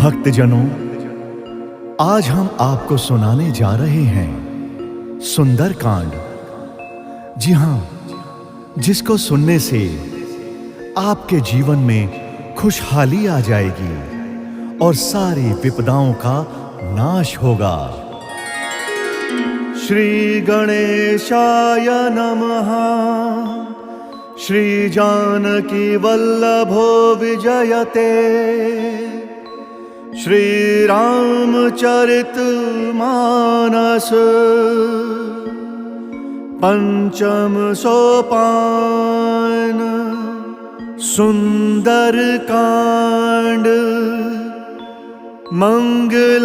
भक्तजनों, आज हम आपको सुनाने जा रहे हैं सुंदरकांड। जी हां, जिसको सुनने से आपके जीवन में खुशहाली आ जाएगी और सारी विपदाओं का नाश होगा। श्री गणेशाय नमः। श्री जानकी वल्लभो विजयते। श्री रामचरित मानस पंचम सोपान सुंदरकांड मंगलाचरण।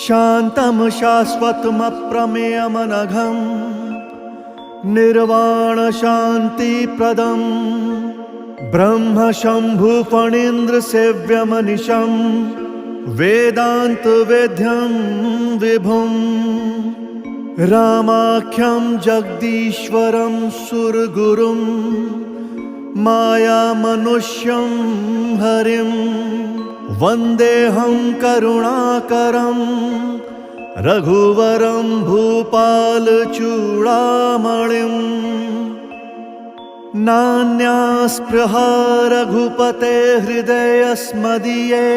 शांतम शाश्वतम अप्रमेयमनघम निर्वाण शांति प्रदम ब्रह्म शंभु फणीन्द्र सेव्यमनिशं वेदांत वेद्यं विभुं रामाख्यं जगदीश्वरं सुरगुरुं माया मनुष्यं हरिं वन्देऽहं करुणाकरं रघुवरं भूपाल चूड़ामणिम्। नान्यास्पृहा रघुपते हृदयस्मदीये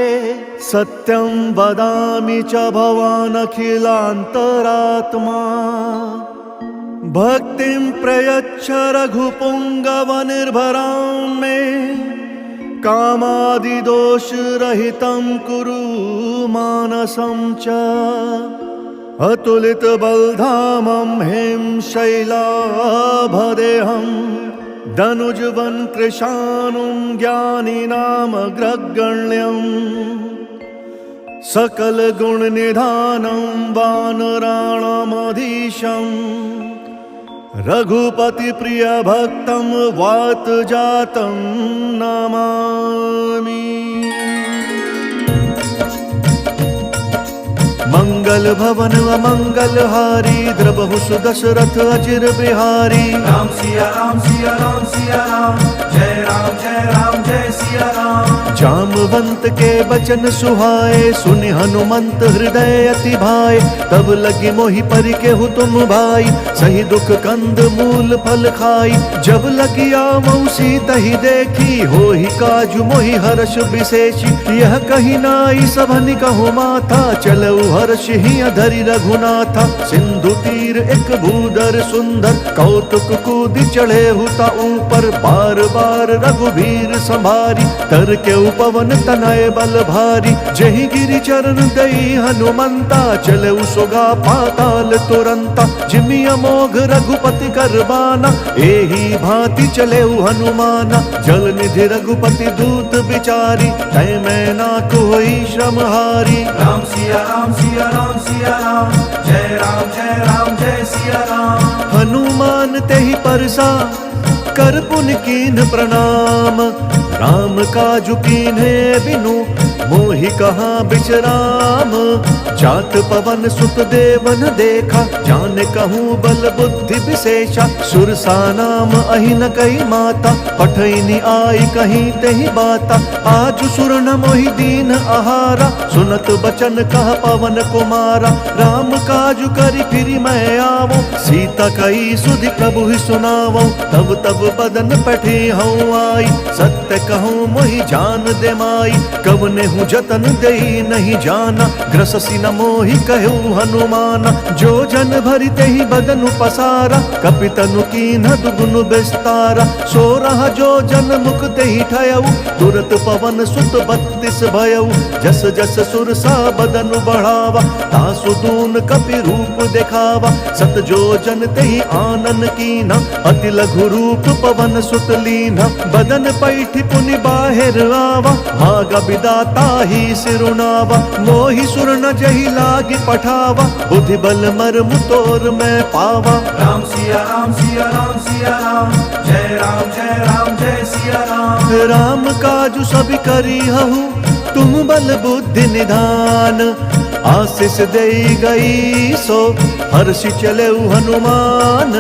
सत्यं वदामि च भवानखिलान्तरात्मा। भक्तिं प्रयच्छ रघुपुङ्गवनिर्भरां मे कामादिदोषरहितं कुरु मानसं च। अतुलितबलधामं हें शैलाभदेहं धनुजवन कृशानुं ज्ञानिनामग्रगण्यं सकलगुणनिधानं वानराणामधीशं रघुपतिप्रियभक्तं वातजातं नमामि। मंगल भवन अमंगलहारी द्रबहु सुदशरथ अजिर बिहारी। राम सिया राम सिया राम सिया राम जय राम जय सिया राम। जामवंत के बचन सुहाए सुनि हनुमंत हृदय अति भाए। तब लगी मोहि परि केहु तुम भाई सही दुख कंद मूल फल खाई। जब लगी आवै सीतहि देखी होहि काजु मोहि हर्ष विशेषी। यह कही नाई सबनि कहु माथा चलऊ हर्ष हिय धरि रघुनाथा। सिंधु तीर एक भूधर सुंदर कौतुक कूदि चढ़े हुता ऊपर। बार बार रघुबीर संभारी तर के उपवन तनय बल भारी। जहि गिरि चरण दई हनुमंता चले सुगा पाताल तुरंता। जिमि अमोघ रघुपति करबाना एही भांति चले हनुमाना। जल निधि रघुपति दूत बिचारी तय मैं ना कोई श्रम हारी। राम सिया राम सिया राम सिया राम जय सिया राम। हनुमान तेहि परसा कर पुन कीन प्रणाम। राम काजु कीन्हे बिनु मोहि कहाँ बिचराम। जात पवन सुत देवन देखा जाने कहूँ बल बुद्धि विशेषा। सुरसा नाम अहिन कई माता पठैनी आई कहीं तेहि बाता। आज सुर न मोहि दीन आहारा सुनत बचन कह पवन कुमारा। राम काजु करि फिरि मैं आवो सीता कई सुधि प्रभु ही सुनावो। तब तब बदन पठे हूँ आई सत्य कहूँ मोहि जान दे माई। कवने हूँ जतन दई नहीं जाना ग्रससी न मोहि कहू हनुमाना। जो जन भरि तेहि बदन पसारा कपितनु कीन्ह दुगुनु विस्तारा। सो रहा जो जन मुख तेहि ठयऊ तुरत पवन सुत 32 भयऊ। जस जस सुरसा बदन बढ़ावा तासु दून कपि रूप दिखावा। सत जो जन तेहि आनन कीन्हा अति लघु रूप पवन सुत लीन्हा। बदन पैठि पुनि बाहिर आवा भागा विदाता ही सिरुनावा। मोहि सुर न जहि लागी पठावा बुद्धि बल मर्म तोर मैं पावा। राम सिया राम सिया राम सिया राम जय सिया राम। राम काजु सब करी हहु तुम बल बुद्धि निधान। आशीष देई गई सो हर्षि चले हनुमान।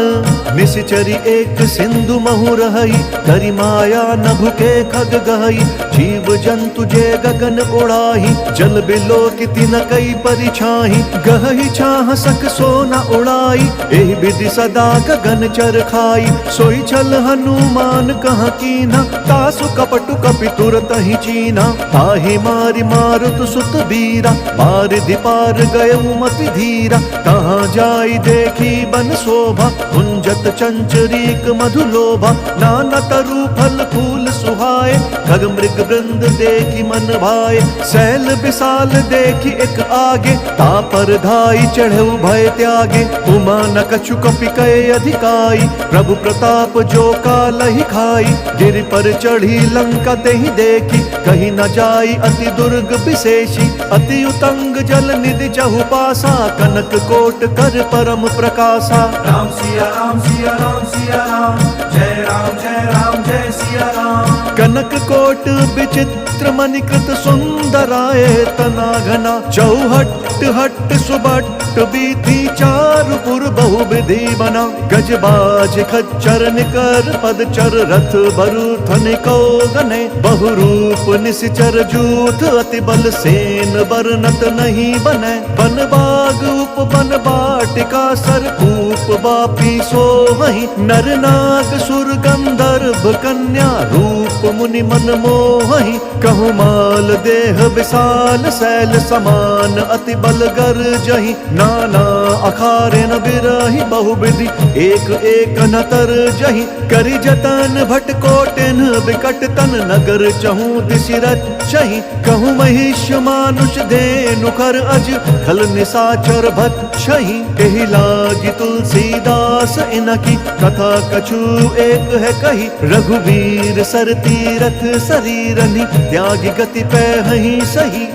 निश्चरी एक सिंधु महु रहई, करी माया नभु के खग गहई। जीव जंतु जे गगन उड़ाही, जल बिलो किति न कई परिछाही। गहई छाह सक सो न उड़ाई, एहि विधि सदा गगन चर खाई। सोई छल हनुमान कहाँ कीना, तासु कपटु कपि तुरत ही चीना। ताहि मारि मारुत सुत बीरा, बारिधि पार गयउ मति धीरा। कहाँ जाई देखी बन शोभा, कुंजत चंचरीक मधु लोभा। नाना तरु फल फूल सुहाए, खग मृग वृंद देखी मन भाए। शैल विशाल देखी एक आगे, तापर धाई चढ़ऊ भय त्यागे। उमा न कछु कपि कय अधिकाई, प्रभु प्रताप जो कालहि खाई। गिरि पर चढ़ी लंका तेहि देखी, कहीं न जाई अति दुर्ग विशेषी। अति उतंग जल निधि चहु पासा, कनक कोट कर परम प्रकाशा। राम सिया राम सिया राम सिया राम, जय राम जय सिया राम। कनक कोट विचित्र मणिकृत सुंदराय तना घना। चौहट हट सुबट बीती, चारुपुर बहु विधि बना। गजबाज खच्चर निकर पदचर, रथ बरु थनिको गने। बहुरूप निश्चर जूथ, अति बल सेन बरनत नहीं बने। बन बाग उप बन बाटिका, सरकूप बापी सोहहि। नर नाग सुर गंधर्व कन्या, रूप मुनि मन मोहहि। कहु माल देह विशाल, शैल समान अति बल गर जहि। नाना अखारे न बिरहि, बहुविधि एक एक न तर जहि। करि जतन भट कोटिन विकट तन, नगर चहु दिशि रचहि। कहु महिष मानुष धेनु खर अज, खल निशाचर भक्षहि। एहि लागी तुलसीदास इनकी, कथा कछु एक है कही। रघुवीर सर तीरथ शरीरनि, त्यागी गति पैहि सही।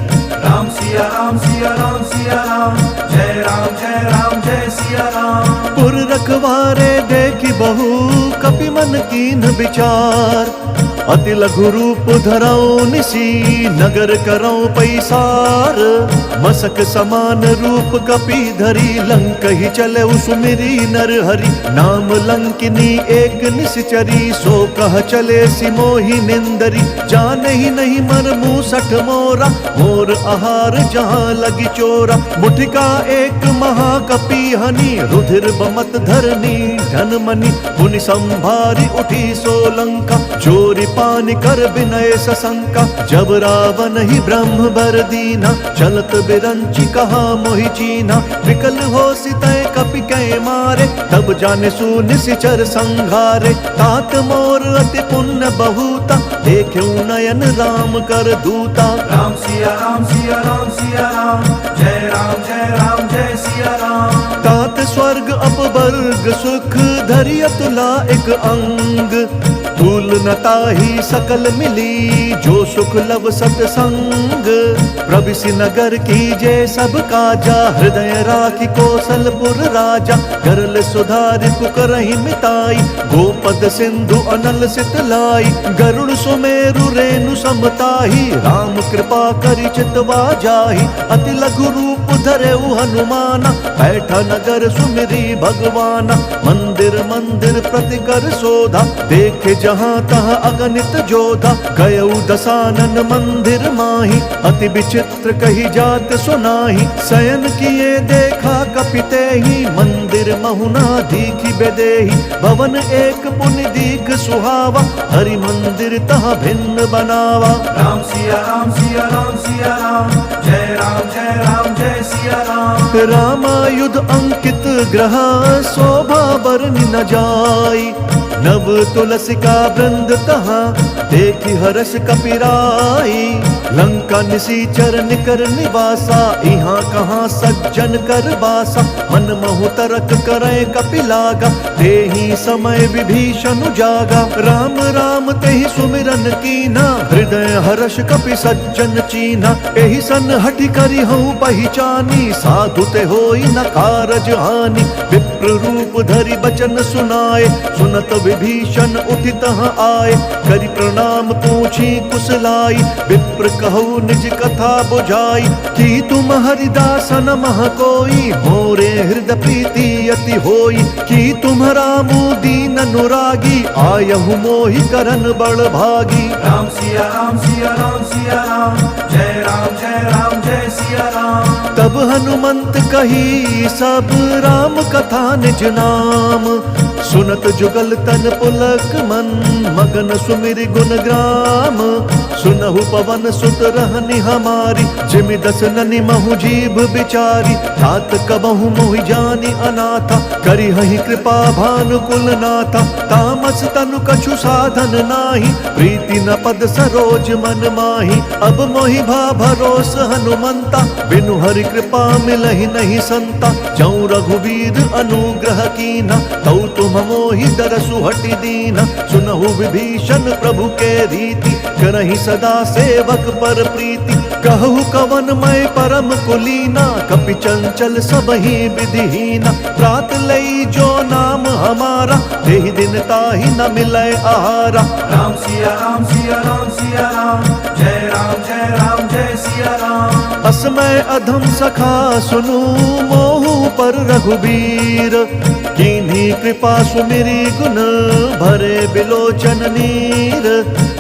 राम सिया राम सिया राम सिया राम, जय राम जय सिया राम। पुर रखवारे देखी बहु, कपि मन कीन विचार। अति लघु रूप धरऊ निसी, नगर करऊ पैसार। मसक समान रूप कपि धरी, लंक ही चले सुमिरी नर हरि। नाम लंकिनी एक निश्चरी, सो कह चले सिमोहि निंदरी। जाने ही नहीं मर मूसठ मोरा, मोर आहार जहाँ लगी चोरा। मुठिका एक महाकपि हनि, रुधिर बमत धरनी धन मनि। मुनि संभारी उठी सोलंका, चोरी पानी कर विनय सशंका। जब रावण ही ब्रह्म बर दीना, चलत बिरंची कहा मोहि चीना। विकल हो सितय कपि कै मारे, तब जाने सु निश्चर संघारे। तात मोर अति पुण्य बहुता, देखियो नयन राम कर दूता। राम सिया राम सिया राम सिया राम, जय राम जय सिया राम। तात स्वर्ग अपवर्ग सुख, धरि अतुला एक अंग। तूल न ताहि सकल मिली, जो सुख लव सतसंग। प्रविशि नगर कीजे सब काजा, हृदय राखी कौशलपुर राजा। करल सुधारि पुकरहि मिताई, गोपद सिंधु अनल सित लाई। गरुड़ सुमेरु रेणु समताही, राम कृपा करि चितवा जाहि। अति लघु रूप धरेउ हनुमाना, बैठा नगर सुमिरी भगवाना। मंदिर मंदिर प्रति कर शोधा, देखे जहाँ तहाँ अगणित जोधा। गयउ दसानन मंदिर माही, अति विचित्र कही जात सुनाही। शयन किए देखा कपितेहि, मंदिर महुना दीखि बेदेहि। भवन एक पुनि दीख सुहावा, हरि मंदिर तहाँ भिन्न बनावा। राम सिया राम सिया राम सिया राम, जय राम जय सिया राम। रामायुध अंकित ग्रह, शोभा बरनि न जाई। नव तुलसी का वृंद तहाँ, देखी हर्ष कपिराई। लंका निसीचर निकर निवासा, यहाँ कहाँ सज्जन कर बासा। मन महु तरक करे कपिलागा, तेहि समय विभीषण जागा। राम राम तेहि सुमिरन कीना, हृदय हर्ष कपि सज्जन चीना। एहि सन हठि करि हूँ पहिचानी, साधु ते होई न कारज हानि। विप्र रूप धरि बचन सुनाए, सुनत विभीषण उठि तहाँ आए, करि प्रणाम पूछी कुशलाई। विप्र कहु निज कथा बुझाई, कि तुम हरिदासन मह कोई, मोरे हृदय प्रीति अति होई। कि तुम रामु दीन अनुरागी, आयहु मोहि करन बड़ भागी। राम सिया राम सिया राम सिया राम, जय राम जय राम जय सिया राम। तब हनुमंत कही सब राम कथा निज नाम, सुनत जुगल तन पुलक मन, मगन सुमिर गुण ग्राम। सुनहु पवन सुत रहनि हमारी, जिमि दस ननि महु जीभ बिचारी। तात कबहु मोहि जानि अनाथा, करिहहि कृपा भानुकुल नाथा। तामस तनु कछु साधन नाही, प्रीति न पद सरोज मन माही। अब मोहि भा भरोस हनुमंता, बिनु हरि कृपा मिलहि नहीं संता। जौं रघुवीर अनुग्रह कीना, तौ तुम मोहि दरसु हटि दीना। सुनहु विभीषण प्रभु के रीति, करहि सदा सेवक पर प्रीति। कहु कवन मैं परम कुलीना, कपि चंचल सबहि विधिहीना। प्रात लई जो नाम हमारा, तेहि दिन ताहि न मिलै आहारा। राम सिया राम सिया राम सिया राम, जय राम जय सिया राम। असमय अधम सखा सुनु, मोहु पर रघुबीर। कीन्ही कृपा सुमिरी गुण, भरे बिलोचन नीर।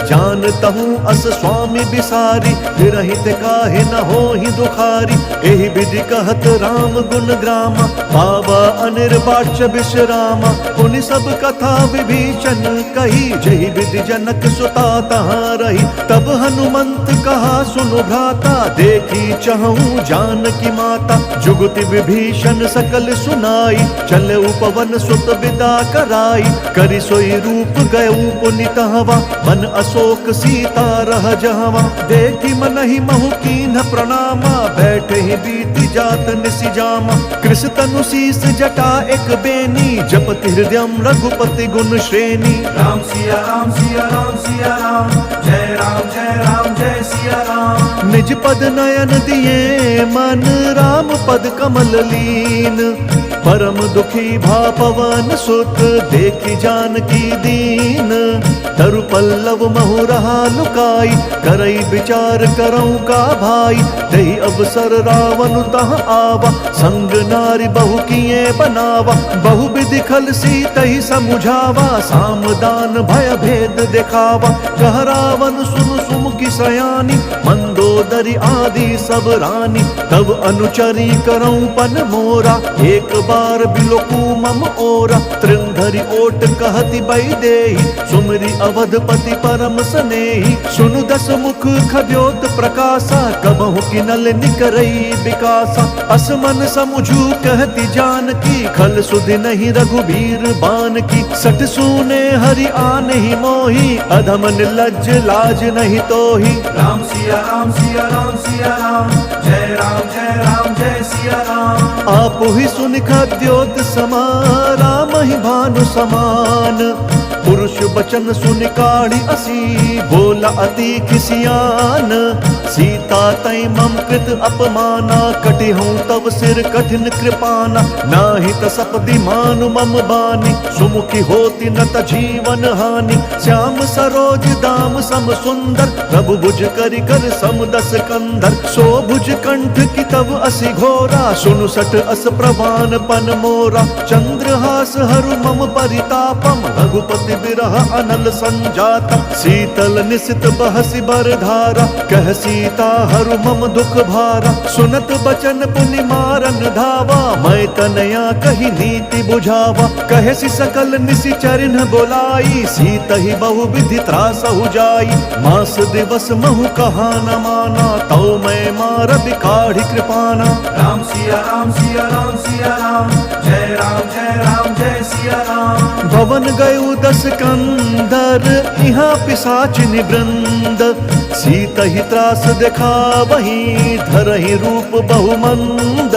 जानतहु अस स्वामी बिसारी, विरहित काहे न होहि दुखारी। एहि विधि कहत राम गुण ग्रामा, पावा अनिर्वाच्य विश्रामा। पुनि सब कथा विभीषण कही, जहि विधि जनक सुता तहाँ रही। तब हनुमंत कहा सुनु भ्राता, देखी चहूँ जानकी माता। जुगति विभीषण सकल सुनाई, चले पवन सुत विदा कराई। करि सोई रूप गयऊ पुनि तहवा, मन अशोक सीता रह जहवा। देखी मनहि महु कीन्ह प्रणामा, बैठे ही बीति जात निसि जामा। कृष तनु शीस जटा एक बेनी, जपति हृदयम रघुपति गुण श्रेणी। राम सिया राम सिया राम सिया राम, जय राम जय सिया राम। निज पद नयन दिए मन, राम पद कमल लीन। परम दुखी भा पवन सुत, देखी जानकी दीन। तरु पल्लव महु रहा लुकाई, करई विचार करऊं का भाई। दही अवसर रावण तहाँ आवा, संग नारी बहु किए बनावा। बहु विधि खल सीतहि समुझावा, सामदान भय भेद दिखावा। कह रावण सुनु सुमुखी सयानी, मंदोदरी आदि सब रानी। तब अनुचरी करऊं पन मोरा, एक बार बिलोकू मम ओरा। तृंधरि ओट कहति बैदेही, सुमरि अवधपति परम सनेही। सुनु दस मुख खद्योत प्रकाशा, कबहु किनल निकरई विकासा। असमन समुझू कहति जानकी, खल सुधि नहीं रघुबीर बान की। सठ सूने हरि आनहि मोहि, अधम निर्लज्ज लाज नहीं तोहि। राम सिया राम सिया राम सिया राम, जय राम जय सिया राम। आपु ही सुनि खद्योत समा, राम ही भानु समान। पुरुष बचन सुनि काढ़ी असी, बोला अति खिसियान। सीता तै मम कृत अपमाना, कटि हूँ तब सिर कठिन कृपाना। नाहि त सपदि मानु मम बानी, सुमुखी होती न त जीवन हानि। श्याम सरोज दाम सम सुंदर, प्रभु भुज करि कर सम दस कंधर। सो भुज कंठ की तब असि घोरा, सुनु सठ अस प्रवान पन मोरा। चंद्रहास हरु मम परितापम, रघुपति बिरह अनल संजातम। शीतल निशित बहसि बरधारा, कह सीता हरु मम दुख भारा। सुनत बचन पुनि मारन धावा, मैं तनया कही नीति बुझावा। कहसि सकल निशिचरिन बोलाई, सीतहि बहु विधि त्रासहु जाई। मास दिवस महु कहा न माना, तौ मैं मार बिकाढ़ी कृपाना। राम सिया राम सिया राम सिया राम, जय राम जय सिया राम। भवन गयु दस कंदर, यहाँ पिशाचिनि वृंद। सीतहि त्रास देखा वही, धरहि रूप बहुमंद।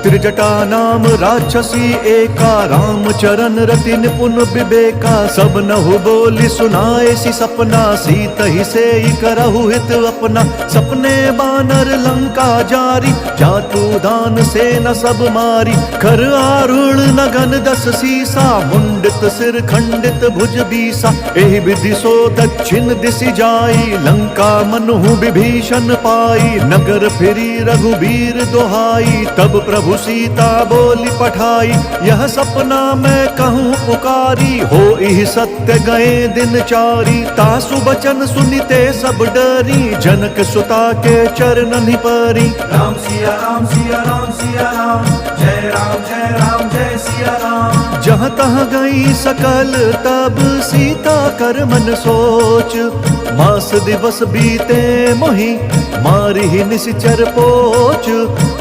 त्रिजटा नाम राक्षसी एका, राम चरण रति निपुण विवेका। सब नहु बोली सुनाए सी सपना, सीत ही से ही करहु हित अपना। सपने बानर लंका जारी, जातु दान से न सब मारी। कर आरुण नगन 10 सीसा, मुंडित सिर खंडित भुज बीसा। एहि विधि सो दक्षिण दिशि जाई, लंका मनहु विभीषण पाई। नगर फिरी रघुबीर दोहाई, तब प्रभु सीता बोली पठाई। यह सपना मैं कहूँ पुकारी, हो इह सत्य गए दिन चारी। तासु बचन सुनिते सब डरी, जनक सुता के चरणनि परी। राम सिया राम सिया राम सिया राम, जय राम जय सिया राम। जहाँ तहाँ गई सकल तब सीता कर मन सोच। मास दिवस बीते मोहि, मारी ही निश्चर पोच।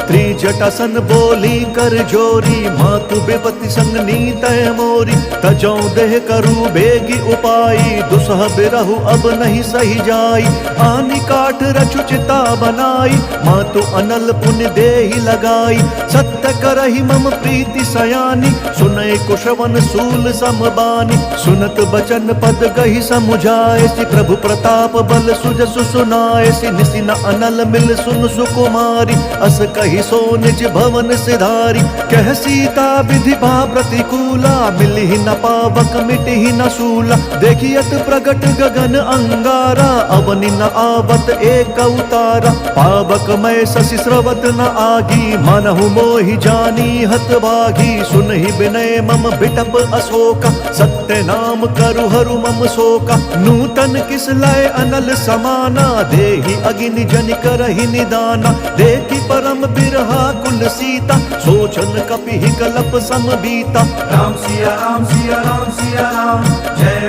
त्रिजटासन बोली कर जोरी, मातु बेपति संग नीतय मोरी। तजौ देह करू बेगी उपाई, दुसह बिरहु अब नहीं सही जाई। आनी काठ रचु चिता बनाई, मातु अनल पुण्य देहि लगाई। सत्य करहि मम प्रीति सयानी, सुनय कुशवन सूल समबानी। सुनत बचन पद गहि समुझाए, सि प्रभु प्रताप बल सुजसु सुनाए। सि निसि न अनल मिल सुन सुकुमारी, अस कहि सो निज भवन सिधारी। कह सीता विधि भा प्रतिकूला, मिलहि न पावक मिटहि न शूला। देखियत प्रगट गगन अंगारा, अवनि न आवत एक अवतारा। पावक मैं शशि स्रवत न आगी, मनहु मोहि जानी हत भागी। सुनहि विनय मम बिटप अशोका, सत्य नाम करु हरु मम शोका। नूतन किस लय अनल समाना, देहि अगिनि जनि करहि निदाना। देखि परम बिरहा कुल सीता, सोचन कपि कलप सम बीता। राम सिया राम सिया राम सिया राम, जय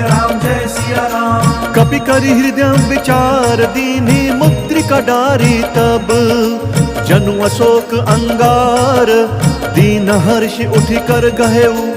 राम जय सिया राम। कपि करि हृदय विचार दीन्हि, मुद्रिका डारी तब जनु अशोक अंगार। दीन हर्ष उठि कर गहेउ,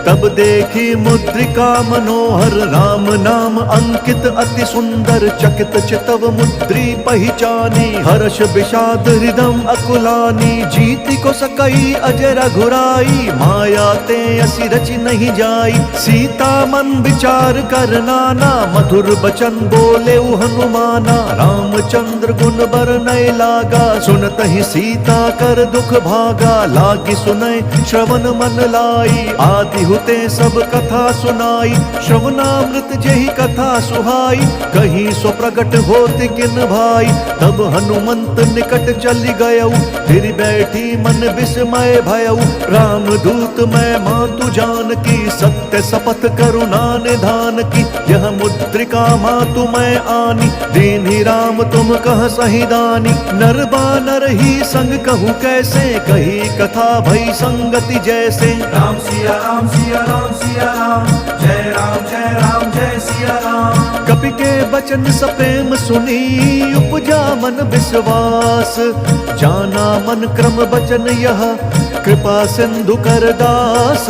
तब देखी मुद्रिका मनोहर। राम नाम अंकित अति सुंदर, चकित चितव मुद्री पहिचानी। हर्ष विषाद हृदम अकुलानी, जीति को सकई अजय रघुराई। माया ते असि रचि नहीं जाई, सीता मन विचार कर नाना। मधुर बचन बोले हनुमाना, रामचंद्र गुण बरनय लागा। सुनत ही सीता कर दुख भागा, लागी सुनय श्रवण मन लाई। आदि हुते सब कथा सुनाई, श्रवणामृत जेहि कथा सुहाई। कहीं सो प्रगट होत किन भाई, तब हनुमंत निकट चली गयऊ। फिर बैठी मन विस्मय भयऊ, राम दूत मैं मातु जानकी। सत्य शपथ करुणा निधान की, यह मुद्रिका मातु मैं आनी। दीन्हि राम तुम कह सही दानी, नर बानर ही संग कहूँ कैसे। कही कथा भई संगति जैसे। राम सिया राम सिया राम सिया राम, जय राम जय सिया राम। कपि के बचन सप्रेम सुनी, उपजा मन विश्वास। जाना मन क्रम बचन यह, कृपा सिंधु कर दास।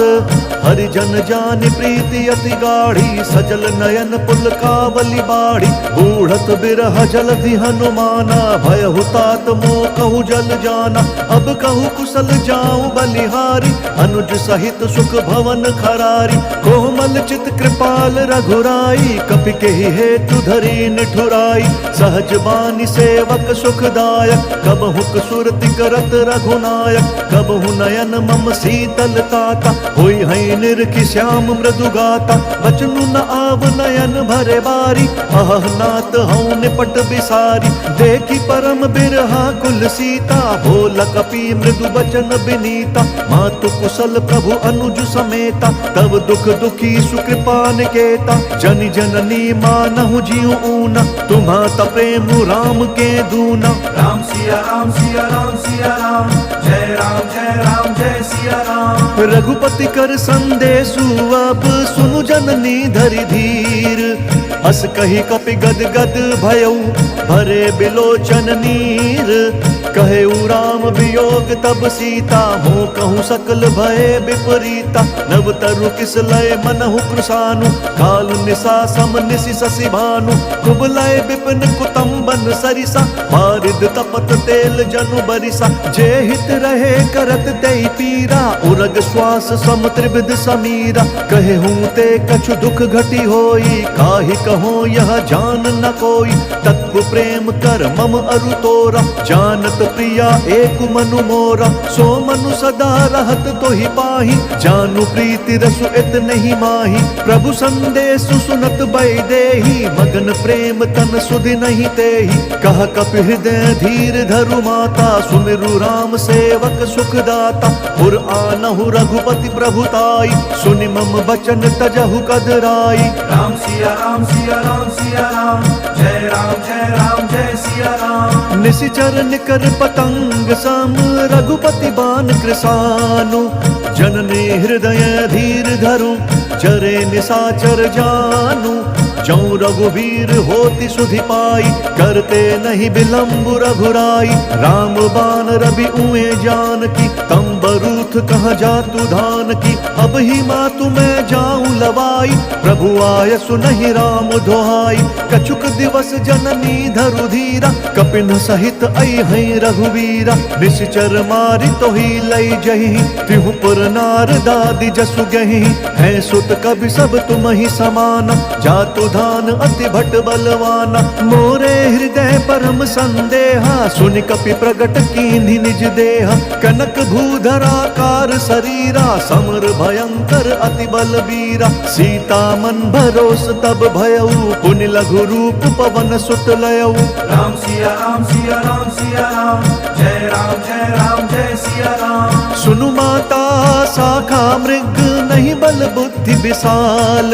हरिजन जानि प्रीति अति गाढ़ी, सजल नयन पुल कावली बाढ़ी। बूढ़त बिरह जलधि हनुमाना, भयहु तात मोह कहु जल जाना। अब कहु कुशल जाऊं बलिहारी, अनुज सहित सुख भवन खरारी। कोमल चित कृपाल रघुराई, कपि के हेतु धरी निठुराई। सहज बानी सेवक सुखदायक, कबहु सुरति करत रघुनायक। कबहु नयन मम शीतल ताता, होई है निरखि श्याम मृदु गाता। बचनु न आव नयन भरे बारी, अह नाथ हऊँ निपट बिसारी। देखी परम बिरहा कुल सीता, बोल कपि मृदु बचन बिनीता। मातु कुशल प्रभु अनुज समेता, तब दुख दुखी सुकृपा निकेता। जन जननी मानहु जीव ऊना, तुम्हा प्रेम राम के दूना। राम सिया राम सिया राम सिया राम, जय राम जय सिया राम। रघुपति कर संदेशु अब सुनु जननी धरि धीर। हस कही कपि गद गद भयऊ, भरे बिलोचन नीर। कहे राम वियोग तब सीता, हो कहूँ सकल भय विपरीता। नव तरु किस लय मनहु कृशानु, काल निशा सम निशि शशि भानु। कुबलय विपिन कुतुम्बन सरिसा, बारिद तपत तेल जनु बरिसा। जे हित रहे करत तेहि पीरा, उरग श्वास सम त्रिविध समीरा। कहे हूँ ते कछु दुख घटी होई, काहि कहो यह जान न कोई। तत्व प्रेम कर मम अरु तोरा, जानत प्रिया एक मनु मोरा। सो मनु सदा रहत तोहि पाहि, जानु प्रीति रसु इत नहीं माही। प्रभु संदेश सुनत बैदेही, मगन प्रेम तन सुधि नहीं तेहि। कह कपि हृदय धीर धरु माता, सुमिरु राम सेवक सुखदाता। पुर आनहु रघुपति प्रभुताई, सुनि मम बचन तजहु कदराई। राम सिया राम सिया राम सिया राम, जय राम जय सिया राम। निशिचर निकर पतंग सम, रघुपति बान कृसानु। जननी हृदय धीर धरु, जरे निशाचर जानु। जौ रघुवीर होति सुधि पाई, करते नहीं विलंब रघुराई। राम बान रवि उए जान की, तम बरूथ कहाँ जातु धान की। अब ही मातु मैं जाऊं लवाई, प्रभु आय सुनहि राम दोहाई। कछुक दिवस जननी धरु धीरा, कपिन सहित आई है रघुवीरा। निश्चर मारि तो ही लई जही, तिहु पुर नार दादी जसु गही। है सुत कवि सब तुम ही समाना, जातु धान अति भट बलवाना। मोरे हृदय परम संदेहा, सुनि कपि प्रगट कीन्हि निज देहा। कनक भूधराकार शरीरा, समर भयंकर अति बलबीरा। सीता मन भरोस तब भयऊ, पुनि लघु रूप पवन सुत लयऊ। राम सिया राम सिया राम सिया राम, जय राम जय सिया राम। सुनु माता शाखा मृग, नहीं बल बुद्धि विशाल।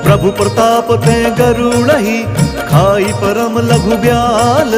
प्रभु प्रताप ते गरुड़हि, खाई परम लघु ब्याल।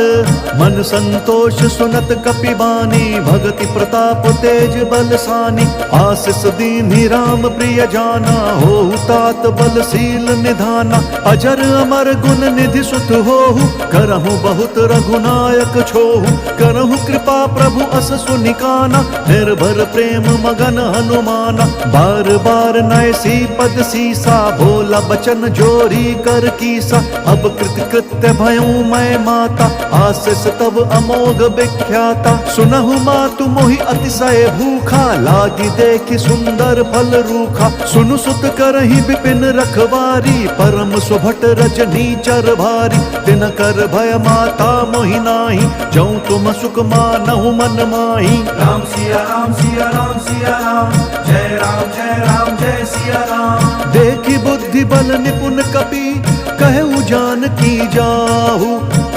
मन संतोष सुनत कपि बानी, भगति प्रताप तेज बलसानी। आशीष दीन्हि राम प्रिय जाना, होहु तात बलशील निधाना। अजर अमर गुण निधि सुत होहु, करहु बहुत रघुनायक छोहु। करहु कृपा प्रभु अस सुनिकाना, निर्भर प्रेम मगन हनुमाना। बार बार नयसी पद सीसा, बोला बचन जोरी कर कीसा। अब कृत्य भयऊ मैं माता, आशीष तब अमोघ विख्याता। सुनहु मातु मोहि अतिशय भूखा, लागी देखि सुंदर फल रूखा। सुनु सुत करहि विपिन रखवारी, परम सुभट रजनी चर भारी। तिन कर भय माता मोहि नाही, जौ तुम सुख मानहु मन माही। राम सिया राम सिया राम सिया राम, जय राम जय सिया राम। देखि बुद्धि बल निपुण कपि, कहु जानकी जाहु।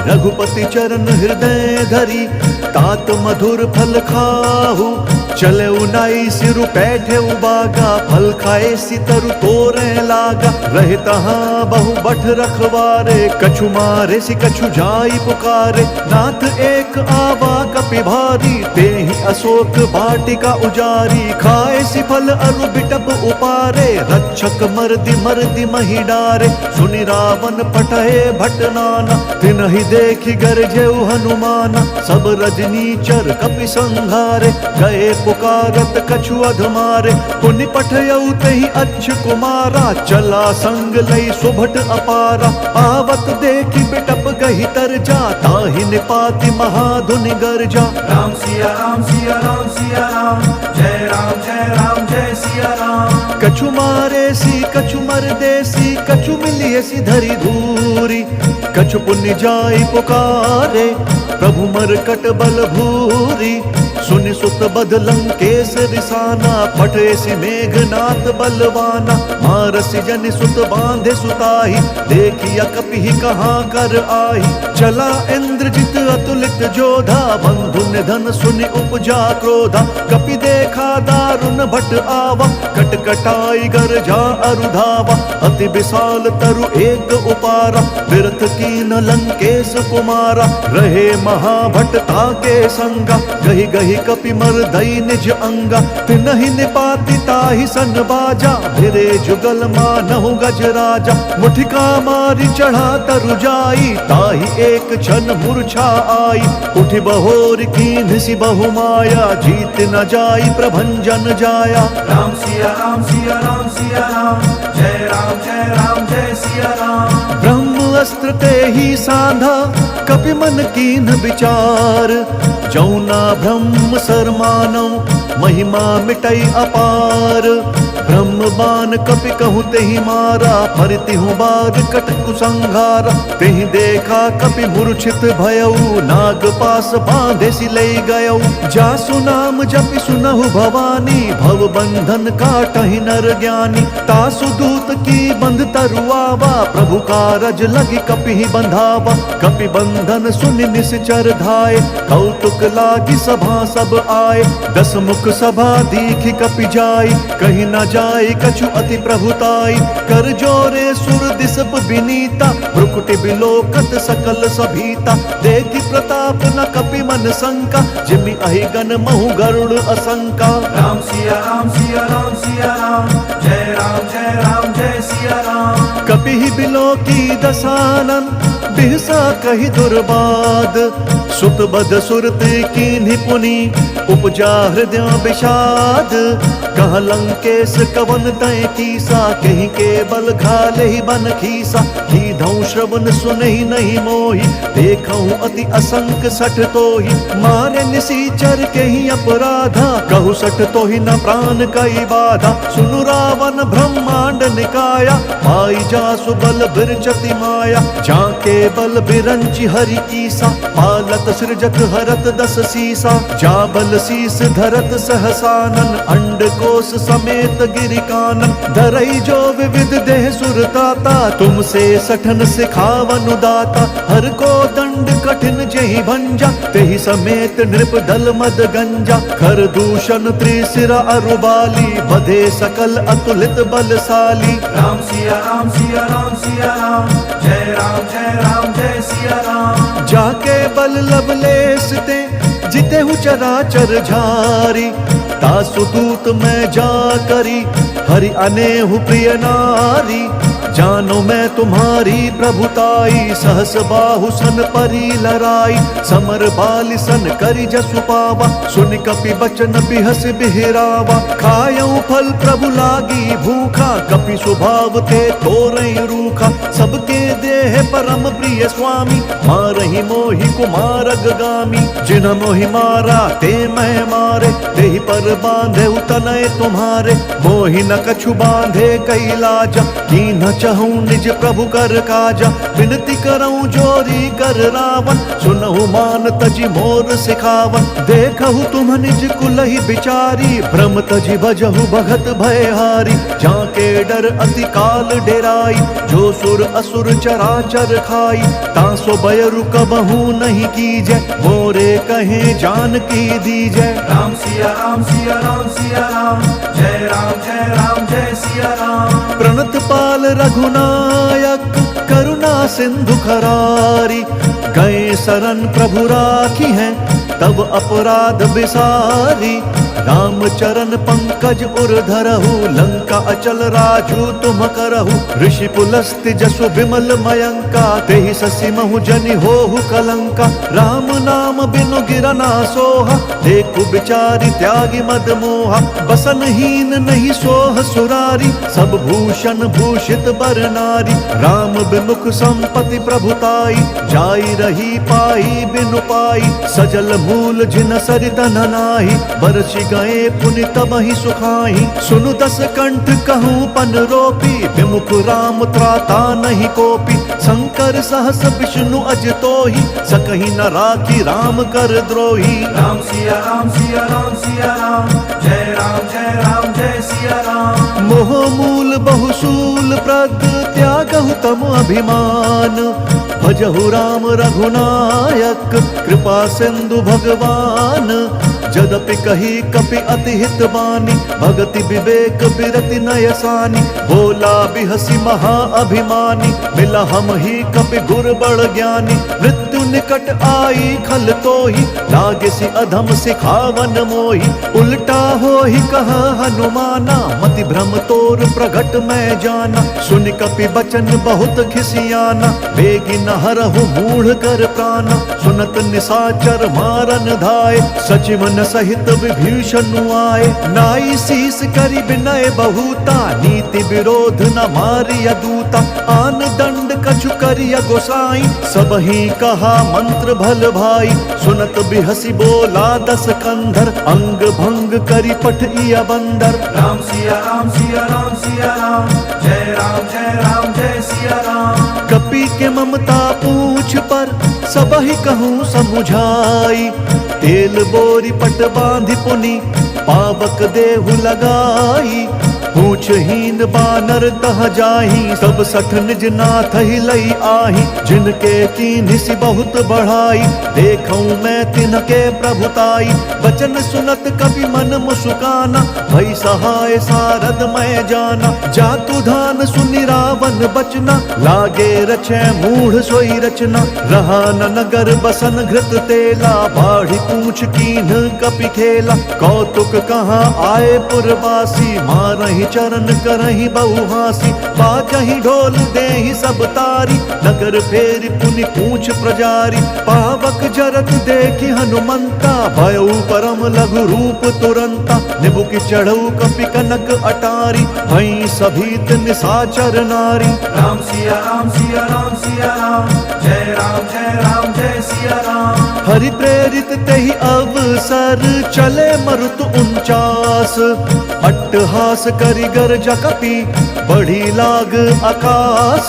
रघुपति चरण हृदय धरी, तात मधुर फल खाहु। चले उनाई सिरु पैठे उबागा, फल खाए सितरु तोरे लागा। रहे तहाँ बहु बठ रखवारे, कछु मारे सि कछु जाई पुकारे। नाथ एक आवा कपि भारी, तेहि अशोक वाटिका उजारी। खाए सि फल अरु बिटप उपारे, रक्षक मर्दि महि डारे। सुनि रावण पटहे भट नाना, तिनहि देखि गरजेउ हनुमाना। सब रजनीचर कपि संघारे, गए पुकारत कछु अधमारे। पुनि पठयऊ तहि अच्छ कुमारा, चला संग लई सुभट अपारा। आवत देखि बिटप गहि तरजा, ताहि निपाति महाधुनि गरजा। राम सिया राम सिया राम सिया राम, जय राम जय सिया राम। कछु मारे सी कछु मर देसी, कछु मिलिए सी धरी धूरी। कछु पुण्य जाई पुकारे, प्रभु मरकट बल भूरी। सुनि सुत बध लंकेश रिसाना, पठे सि मेघनाथ बलवाना। मारसि जनि सुत बांधे सुताही, देखिया कपि कहाँ कर आही। चला इंद्रजित अतुलित जोधा, बंधु निधन सुनि उपजा क्रोधा। कपि देखा दारुण भट आवा, कटकटाई गरजा अरुधावा। अति विशाल तरु एक उपारा, बिरथ कीन लंकेश कुमारा। रहे महाभट ताके संगा, गहि गहि कपि मर्दई निज अंगा, तिनहि निपाति ताहि सन बाजा, भिरे जुगल मानहु गज राजा। मुठिका मारी चढ़ा तरु जाई, ताहि एक क्षण मूर्छा आई, उठि बहोर कीन्ह सि बहु माया, जीत न जाई प्रभंजन जाया। राम सिया राम सिया राम सिया राम, जय राम जय सिया राम। ब्रह्म अस्त्र ते ही साधा, कपि मन कीन्ह विचार, जौना ब्रह्म सर मानौ, महिमा मिटई अपार। ब्रह्म बाण कपि कहूँ तेहि मारा, फरतिहु बार कट कुसंहारा। तेहि देखा कपि मूर्छित भयऊ, नाग पास बांधे सि लई गयऊ। जासु नाम जपि सुनहु भवानी, भव बंधन काटहि नर ज्ञानी। तासु दूत की बंध तरुआवा, प्रभु कारज लगी कपि बंधावा। कपि बंधन सुनि निश्चर धाये, कौतुक लागी सभा सब आए। दस मुख सभा दीखि कपि जाई, कहीं न जाय कछु अति प्रभुताई। कर जोरे सुर दिसप विनीता, भ्रुकुटि बिलोकत सकल सभीता। देखि प्रताप न कपि मन शंका, जिमि अहि गण महु गरुड़ असंका। राम सिया राम सिया राम सिया राम, जय राम जय सिया राम। कपि बिलोकी दसानन, बिहसा कहि दुर्बाद। सुत बद सुरत कीन्हि पुनि, उपजा हृदय विषाद। कह लंकेश कवन तय कीसा, कहीं के बल घाले ही बन खीसा। कीधौ श्रवण सुनहि नहीं मोहि, देखऊं अति असंक सठ तोहि। मारे निसीचर केहि अपराधा, कहु सठ तोहि न प्राण कई बाधा। सुनु रावण ब्रह्मांड निकाया, पाई जासु बल बिरचति माया। जाके बल बिरंचि हरि ईसा, पालत सृजत हरत दस सीसा। जा बल शीस धरत सहसानन, अंड कोश समेत गिरि कानन। धरई जो विविध देह सुरताता, तुमसे सठन सिखावनु दाता। हर को दंड कठिन जेहि भंजा, तेहि समेत नृप दल मद गंजा। खर दूषण त्रिशिरा अरुबाली, बधे सकल अतुलित बलशाली। राम सिया राम सिया राम सिया राम, जय राम जय सिया राम। जाके बल लवलेस ते, जितेहु चराचर झारी। तासु दूत मैं जा करी, हरि अनेहु प्रिय नारी। जानो मैं तुम्हारी प्रभुताई, सहस बाहु सन परी लराई। समर बालि सन करि जसु पावा, सुन कपि बचन बिहस बिहरावा। खायऊ फल प्रभु लागी भूखा, कपि स्वभाव ते तोरई रूखा। सबके देह परम प्रिय स्वामी, मारहि मोहि कुमारग गामी। जिन मोहि मारा ते मैं मारे, देहि पर बांधे उतनय तुम्हारे। मोहि न कछु बांधे कैलाजा, कीन्ह चहूँ निज प्रभु कर काजा। विनती करऊं जोरी कर रावण, सुनहु मान तजि मोर सिखावन। देखहु तुम निज कुलहि बिचारी, भ्रम तजि भजहु भगत भयहारी। जाके डर अति काल डेराई, जो सुर असुर चराचर खाई। तासो बयरु कबहू नहीं कीजै, मोरे कहे जान की दीजै। राम सिया राम सिया राम सिया राम, जय राम जय सिया राम। प्रणत पाल रघुनायक, करुणा सिंधु खरारी। गए शरण प्रभु राखी हैं, तब अपराध बिसारी। राम चरण पंकज उर धरहु, लंका अचल राजू तुम करहु। ऋषि पुलस्त्य जसु विमल मयंका, तेहि ससि महु जनि होहु कलंका। राम नाम बिनु गिरना सोहा, देखु बिचारी त्यागी मद मोहा। बसनहीन नहीं सोह सुरारी, सब भूषण भूषित बर नारी। राम बिमुख संपत्ति प्रभुताई, जाई रही पाई बिनु पाई। सजल मूल जिन सरित ननाहि, बरसि गए पुनि तबहि सुखाहि। सुनु दस कंठ कहूँ पन रोपी, विमुख राम त्राता नहीं कोपी। शंकर सहस विष्णु अज तोहि, सकहि न राखी राम कर द्रोही। राम सिया राम सिया राम सिया राम, जय राम जय सिया राम। मोह मूल बहुशूल प्रद, त्यागहु तम अभिमान। भजहु राम रघुनायक, कृपा सिंधु भगवान। जदपि कही कपि अति हित बानी, भगति विवेक बिरति नयसानी। बोला बिहसी महा अभिमानी, मिला हम ही कपि गुर बड़ ज्ञानी। मृत्यु निकट आई खल तोहि, लागे सि अधम सिखावन मोहि। उल्टा होहि कहा हनुमाना, मति भ्रम तोर प्रगट मैं जाना। सुनि कपि बचन बहुत खिसियाना, बेगी न हरहु मूढ़ कर प्राणा। सुनत निशाचर मारन धाय, सचिवन सहित विभीषण आए। नाई शीस करि विनय बहुता, नीति विरोध न मारिय दूता। आन दंड कछु करिय गोसाई, सबहि कहा मंत्र भल भाई। सुनत बिहसि बोला दस कंधर, अंग भंग करि पठिय बंदर। राम सिया राम सिया राम सिया राम, जय राम जय सिया राम। कपि के ममता पूछ पर, सबहि कहूँ समुझाई। तेल बोरी पट बांधि पुनि, पावक देहु लगाई। पूछहीन बानर तह जाहि, सब सठ निज नाथ ही लई आहि। जिनके कीन्हि बहुत बढ़ाई, देखऊं मैं तिनके प्रभुताई। बचन सुनत कपि मन मुस्काना, भई सहाय सारद मैं जाना। जातु धान सुनि रावण बचना, लागे रचै मूढ़ सोई रचना। रहा न नगर बसन घृत तेला, बाढ़ि पूछ कीन्ह कपि खेला। कौतुक कहाँ आए पुरवासी, मारहि चरण करहि बहुहासी। बाजहि ढोल देहि सब तारी, नगर फेरि पुनि पूछ प्रजारी। पावक जरत देखि हनुमंता, भयउ परम लघु रूप तुरंता। निबुकि चढ़ऊ कपि कनक अटारी, भई सभीत निशाचर नारी। राम सिया राम सिया राम सिया राम, जय राम जय सिया राम। हरि प्रेरित तेहि अवसर, चले मरुत 49। अट्टहास करि गर्ज कपि, बढ़ी लाग आकाश।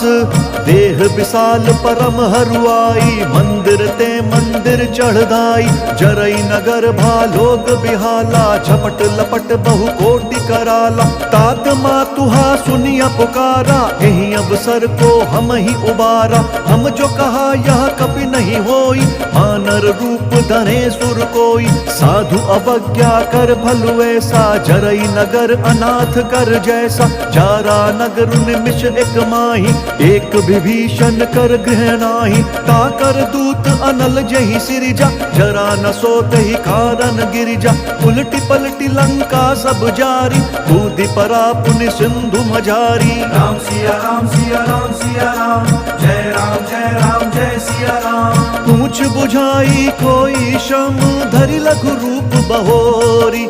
देह विशाल परम हरुआई, मंदिर ते मंदिर चढ़दाई। जरई नगर भालोग बिहाला, झपट लपट बहु कोटि कराला। तात मातुहा सुनिया पुकारा, एहि अवसर को हम ही उबारा। हम जो कहा यह कपि नहीं होई, मानर रूप धरे सुर कोई। साधु अवज्ञा कर भलु ऐसा, जरई नगर अनाथ कर जैसा। जारा नगर निमिष एक माही, एक विभीषण कर गृह नाही। ताकर दूत अनल जहि सिरिजा, जरा न सोतहि कारण गिरिजा। उलटी पलटी लंका सब जारी, कूदि परा पुनि सिंधु मझारी। राम सिया राम सिया राम सिया राम, जय राम जय सिया राम। पूछ बुझाई कोई श्रम, धरि लघु रूप बहोरी।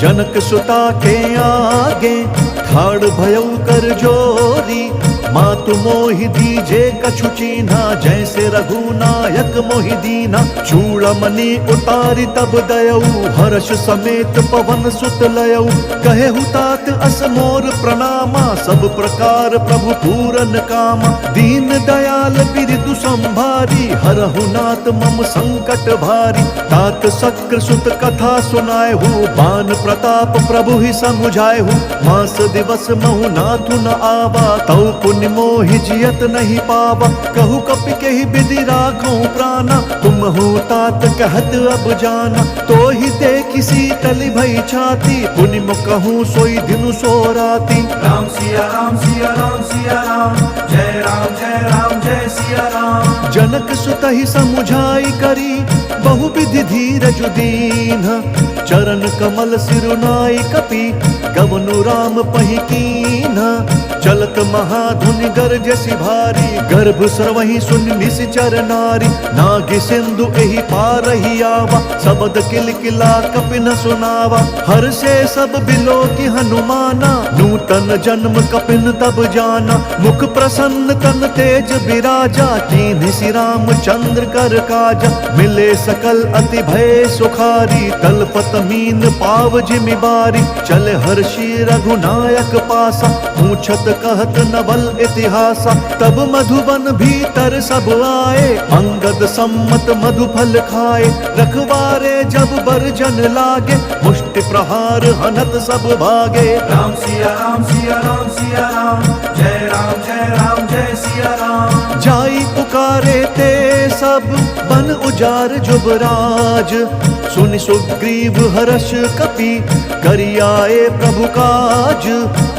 जनक सुता के आगे, ठाड़ भयउ कर जोरी। मातु मोहि दीजे कछु चीन्हा, जैसे रघुनायक मोहि दीना। चूड़मणि उतारी तब दयऊ, हर्ष समेत पवन सुत लयऊ। कहेहु तात अस मोर प्रणामा, सब प्रकार प्रभु पूरन कामा। दीन दयाल बिरदु संभारी, हरहु नाथ मम संकट भारी। तात शक्र सुत कथा सुनाएहु, बान प्रताप प्रभु ही समुझाएहु। मास दिवस महु नाथु न आवा, तौ पुण्य मोहि जियत नहीं पावा। कहु कपि केहि विधि राखऊं प्राणा, तुम हो तात कहत अब जाना। तो ही देखि शीतल भई छाती, पुनि कहूँ सोई दिनु सो राती। राम सिया राम सिया राम सिया राम, जय राम जय सिया राम। जनक सुत ही समुझाई करी, बहु विधि धीरज दीन्ह। चरण कमल सिरुनाई कपि, गवनु राम पहि कीन्ह। चलत महाधुनि गरजसि भारी, गर्भ स्रवहि सुनि निश्चर नारी। नागि सिंधु एहि पारहि आवा, सबद किलकिला कपि न सुनावा। हर्षे सब बिलोकि हनुमाना, नूतन जन्म कपिन तब जाना। मुख प्रसन्न तन तेज बिराजा, कीन्हि श्री रामचंद्र कर काजा। मिले सकल अति भय सुखारी, तलपत मीन पाव जिमि बारी। चले हर्षि रघुनायक पासा, पूछत कहत नवल इतिहासा। तब मधुबन भीतर सब आए, अंगद सम्मत मधु फल खाए। रखवारे जब बरजन लागे, मुष्टि प्रहार हनत सब भागे। राम सिया राम सिया राम सिया राम, जय राम जय सिया राम। जाई पुकारे ते सब बन उजार जुबराज। सुनि सुग्रीव हर्ष कपि करि आए प्रभु काज।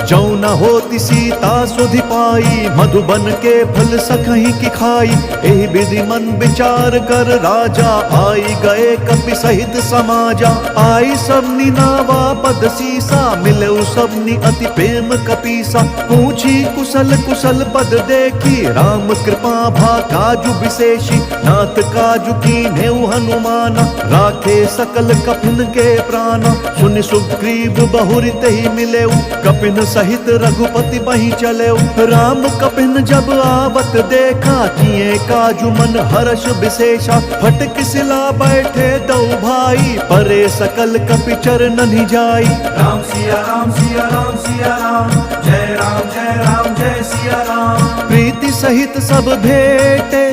जौ न होती सीता सुधि पाई मधुबन के फल सखही की खाई। एहि विधि मन विचार कर राजा आई गए कपि सहित समाजा। आई सबनी नावा पद सीसा मिले सबनी अति प्रेम कपीसा। पूछी कुशल कुशल पद देखी राम कृपा भा काजु विशेषी। नाथ काजु कीन्हेउ हनुमाना राखे सकल कपिन के प्राणा। सुनि सुग्रीव बहुरि तेहि मिलेउ कपिन सहित रघुपति बही चलेउ। राम कपिन जब आवत देखा किए काजु मन हर्ष विशेषा। फटक सिला बैठे दो भाई परे सकल कपि चरणनि जाई। राम सिया राम सिया राम सिया राम जय राम जय राम जय सिया राम। प्रीति सहित सब भेटे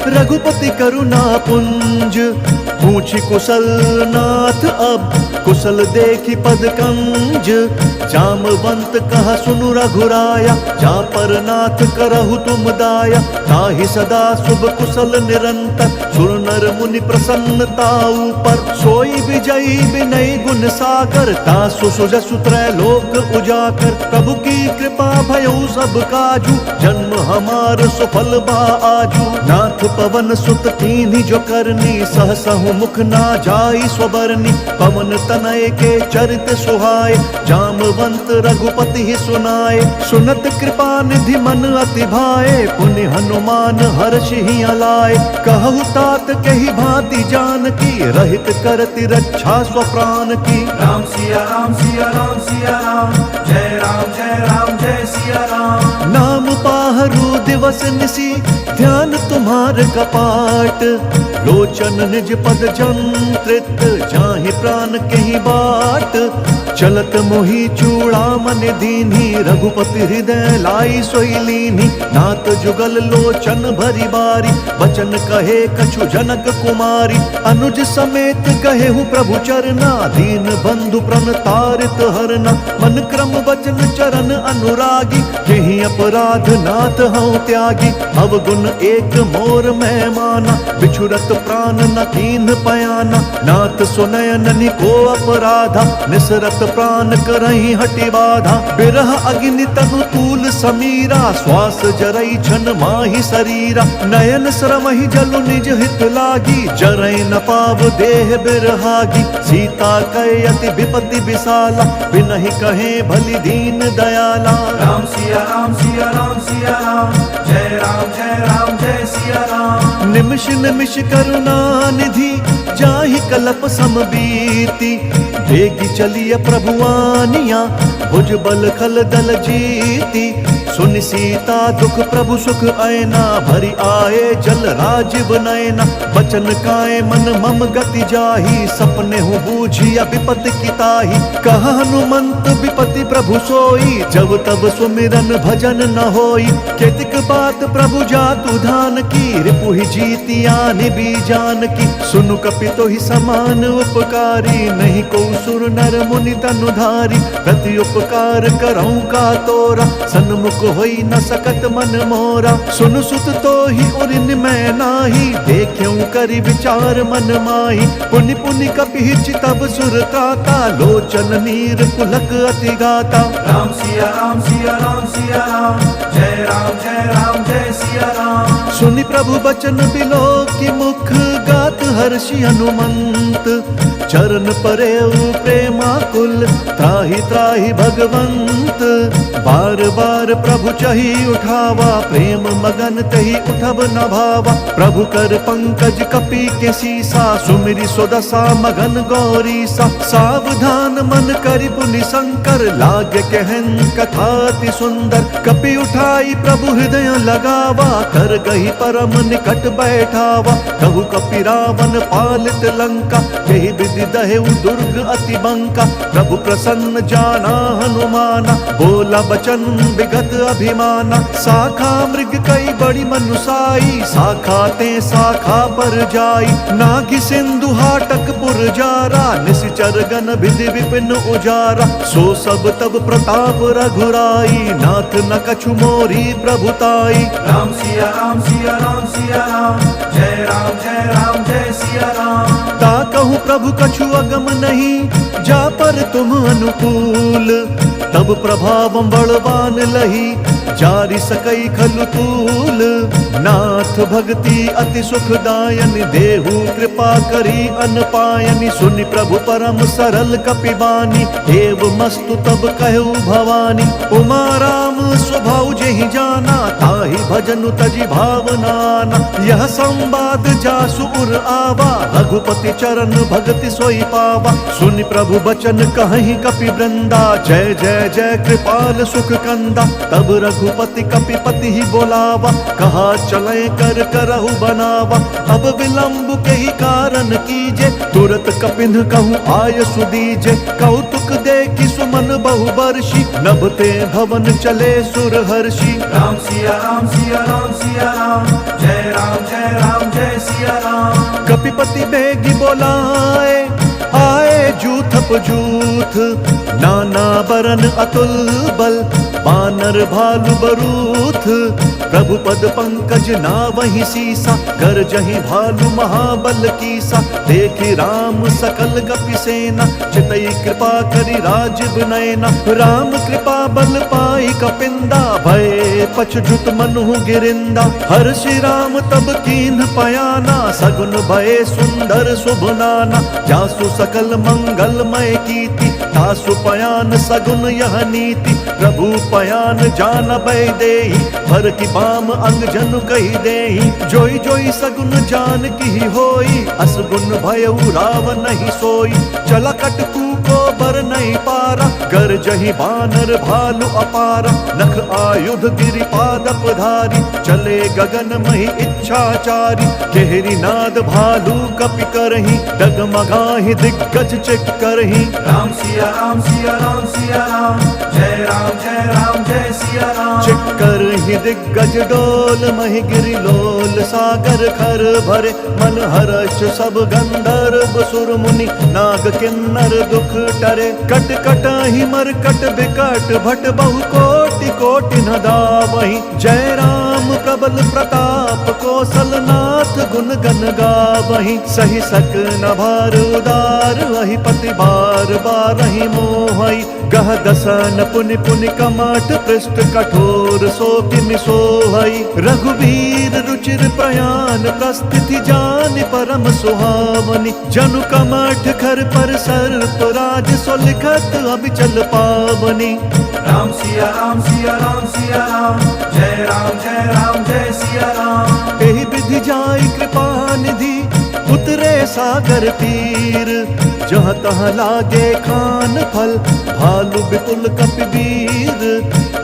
रघुपति करुणा पुंज। पूछी कुशल नाथ अब कुशल देखी पद कंज। जामवंत कहा सुनु रघुराया जा पर नाथ करहु तुम दाया। ताहि सदा शुभ कुशल निरंतर सुर नर मुनि प्रसन्नता ऊपर। सोई विजयी विनय गुण सागर तासु सुजसु त्रैलोक उजाकर। प्रभु की कृपा भयउ सब काजू जन्म हमार सुफल बा आजू। नाथ पवन सुत कीन्ही जो करनी सहसहु मुख ना जाई स्वबरनी। पवन तनय के चरित सुहाए जामवंत रघुपति ही सुनाए। सुनत कृपा निधि मन अति भाए पुनि हनुमान हर्ष ही अलाए। कहु तात कही भांति जान की रहित करति रक्षा स्वप्राण की। राम सिया राम सिया राम सिया राम जय राम जय सिया राम। नाम पाहरु दिवस निसी ध्यान तुम्हार कपाट। लोचन निज पद जंत्रित जाहि प्राण कहीं बाट। चलत मोहि चूड़ामन दीन्ही रघुपति हृदय लाई सोई लीन्ही। नाथ जुगल लोचन भरी बारी वचन कहे कछु जनक कुमारी। अनुज समेत कहेहु प्रभु चरना दीन बंधु प्रण तारित हरना। मन क्रम वचन चरण अनुरागी केहि अपराध नाथ हऊँ त्यागी। अवगुण एक मोर मैं माना बिछुरत प्राण न कीन्ह पयाना। नाथ सुनयन को अपराधा निसरत प्राण करहि हटि बाधा। बिरह अग्नि तनु तूल समीरा श्वास जरई छन माहि शरीरा। नयन श्रमहि जलु निज हित लागी जरई न पाव देह बिरहागी। सीता कहे अति विपति विशाला बिनहि कहे भली दीन दयाला। राम सिया राम सिया राम सिया राम जय राम जय सिया राम। निमिष निमिष करुणा निधि जाहि कलप समबीति। देगी चलिय प्रभुआनिया भुज बल खल दल जीति। सुनि सीता दुख प्रभु सुख ऐना भरी आए जल राजीव नयना। बचन काए मन मम गति जाही सपने हूँ बूझिया विपति किताही। कहा हनुमंत विपति प्रभु सोई जब तब सुमिरन भजन न होई। केतिक बात प्रभु जातु धान की रिपुहि जीति आनि बीजान की। सुनु कपितो ही समान उपकारी नहीं को सुर नर मुनि तनुधारी। प्रति उपकार करऊं का तोरा सन्मुख होई न सकत मन मोरा। सुनु सुत तो ही उरिन मैं नाही देख्यूं करि विचार मन माही। पुनि पुनि कपिहिच तब सुर त्राता लोचन नीर पुलक अति गाता। राम सिया राम सिया राम सिया राम जय राम जय सिया राम। सुनि प्रभु बचन बिलो की मुख गात हर्षि हनुमंत। चरण परेउ प्रेमाकुल त्राहि त्राहि भगवंत। बार बार प्रभु चही उठावा प्रेम मगन तही उठब न भावा। प्रभु कर पंकज कपि के सीसा सुमिरि सुदशा मगन गौरी सा। सावधान मन करि पुनि शंकर लागे कहन कथा अति सुंदर। कपि उठाई प्रभु हृदय लगावा कर गही परम निकट बैठावा। कहु कपि रावण पालित लंका यही विधि गिरि दहेउ दुर्ग अति बंका। प्रभु प्रसन्न जाना हनुमाना, बोला बचन विगत अभिमाना। शाखा मृग कई बड़ी मनुसाई, शाखा ते शाखा पर जाई। नागि सिंधु हाटक पुर जारा, निशिचर गण विधि विपिन उजारा। सो सब तब प्रताप रघुराई, नाथ न कछु मोरी प्रभुताई। राम सिया राम सिया राम सिया राम, जय राम जय सिया राम। ताकहु प्रभु कछु अगम नहीं, जा पर तुम अनुकूल। तब प्रभाव बलवान लही, जारि सकई खलु तूल। नाथ भक्ति अति सुखदायनि, देहु कृपा करी अनपायनि। सुनि प्रभु परम सरल कपिबानी, एव मस्तु तब कहु भवानी। उमा राम स्वभाव जेहि जाना, ताहि भजनु तजि भावनाना। यह संवाद जासु उर आवा, रघुपति चरण भगति सोई पावा। सुनि प्रभु बचन कहि कपि वृंदा, जय जय जय कृपाल सुख कंदा। तब रघुपति कपिपति ही बोलावा, कहा चले कर करहु बनावा। अब विलंब के ही कारण कीजे, तुरत कपिन कहूँ आय सुदीजे। कौतुक देखि सुमन बहु बर्षि, नभते भवन चले सुर हर्षि। राम सिया राम सिया राम सिया राम, जय राम जय सिया राम। कपिपति बेगी बोलाए, आए जूथप जूथ। नाना बरन अतुल बल, बानर भालु बरूथ। प्रभु पद पंकज नावहि सीसा, गरजहि भालु महाबल कीसा। देखि राम सकल कपि सेना, चितई कृपा करि राजीव नयना। राम कृपा बल पाई कपिंदा, भय पछुत मनु गिरिंदा। हर्षि राम तब कीन्ह पयाना, सगुन भय सुंदर शुभ नाना। जासु सकल मंगलमय कीर्ति, तासु पयान सगुन यह नीति। प्रभु पयान जान भय देहि, भर की बाम अंग जनु कही देहि। जोई जोई सगुन जान की होई, असगुन भयउ रावण नहीं सोई। चला कटकू को बर नहीं पारा, कर जही बानर भालु अपारा। नख आयुध गिरिपादप धारी, चले गगन मही इच्छाचारी। केहरी नाद भालु कपि करही, डगमगाहि दिग्गज चित करही। राम सिया राम सिया राम सिया राम, जय राम जय सिया राम। चिक्कर ही दिग्गज डोल, महि गिरि लोल। सागर खर भरे मन हर्ष, सब गंधर्व सुर मुनि। नाग किन्नर दुख टरे, कट कट ही मरकट बिकट। भट बहु कोटि कोटि न दावहि, जय राम प्रबल प्रताप। कौशलनाथ गुण गन गावहि, सहि सक न भार उदार। अहि पति बार बारहि मोहि, गह दसन पुनि पुनि कमठ। पृष्ठ कठोर सो किमि सोहई, रघुवीर रुचिर प्रयाण। प्रस्थिति जानि परम सुहावनी, जनु कमठ खर पर सर्प राज। सो लिखत अबिचल पावनी। राम सिया राम सिया राम सिया राम, जय राम जय सिया राम। एहि विधि जाई कृपा निधि, उतरे सागर तीर। जहाँ तहाँ लागे खान फल, भालु विपुल कपिवीर।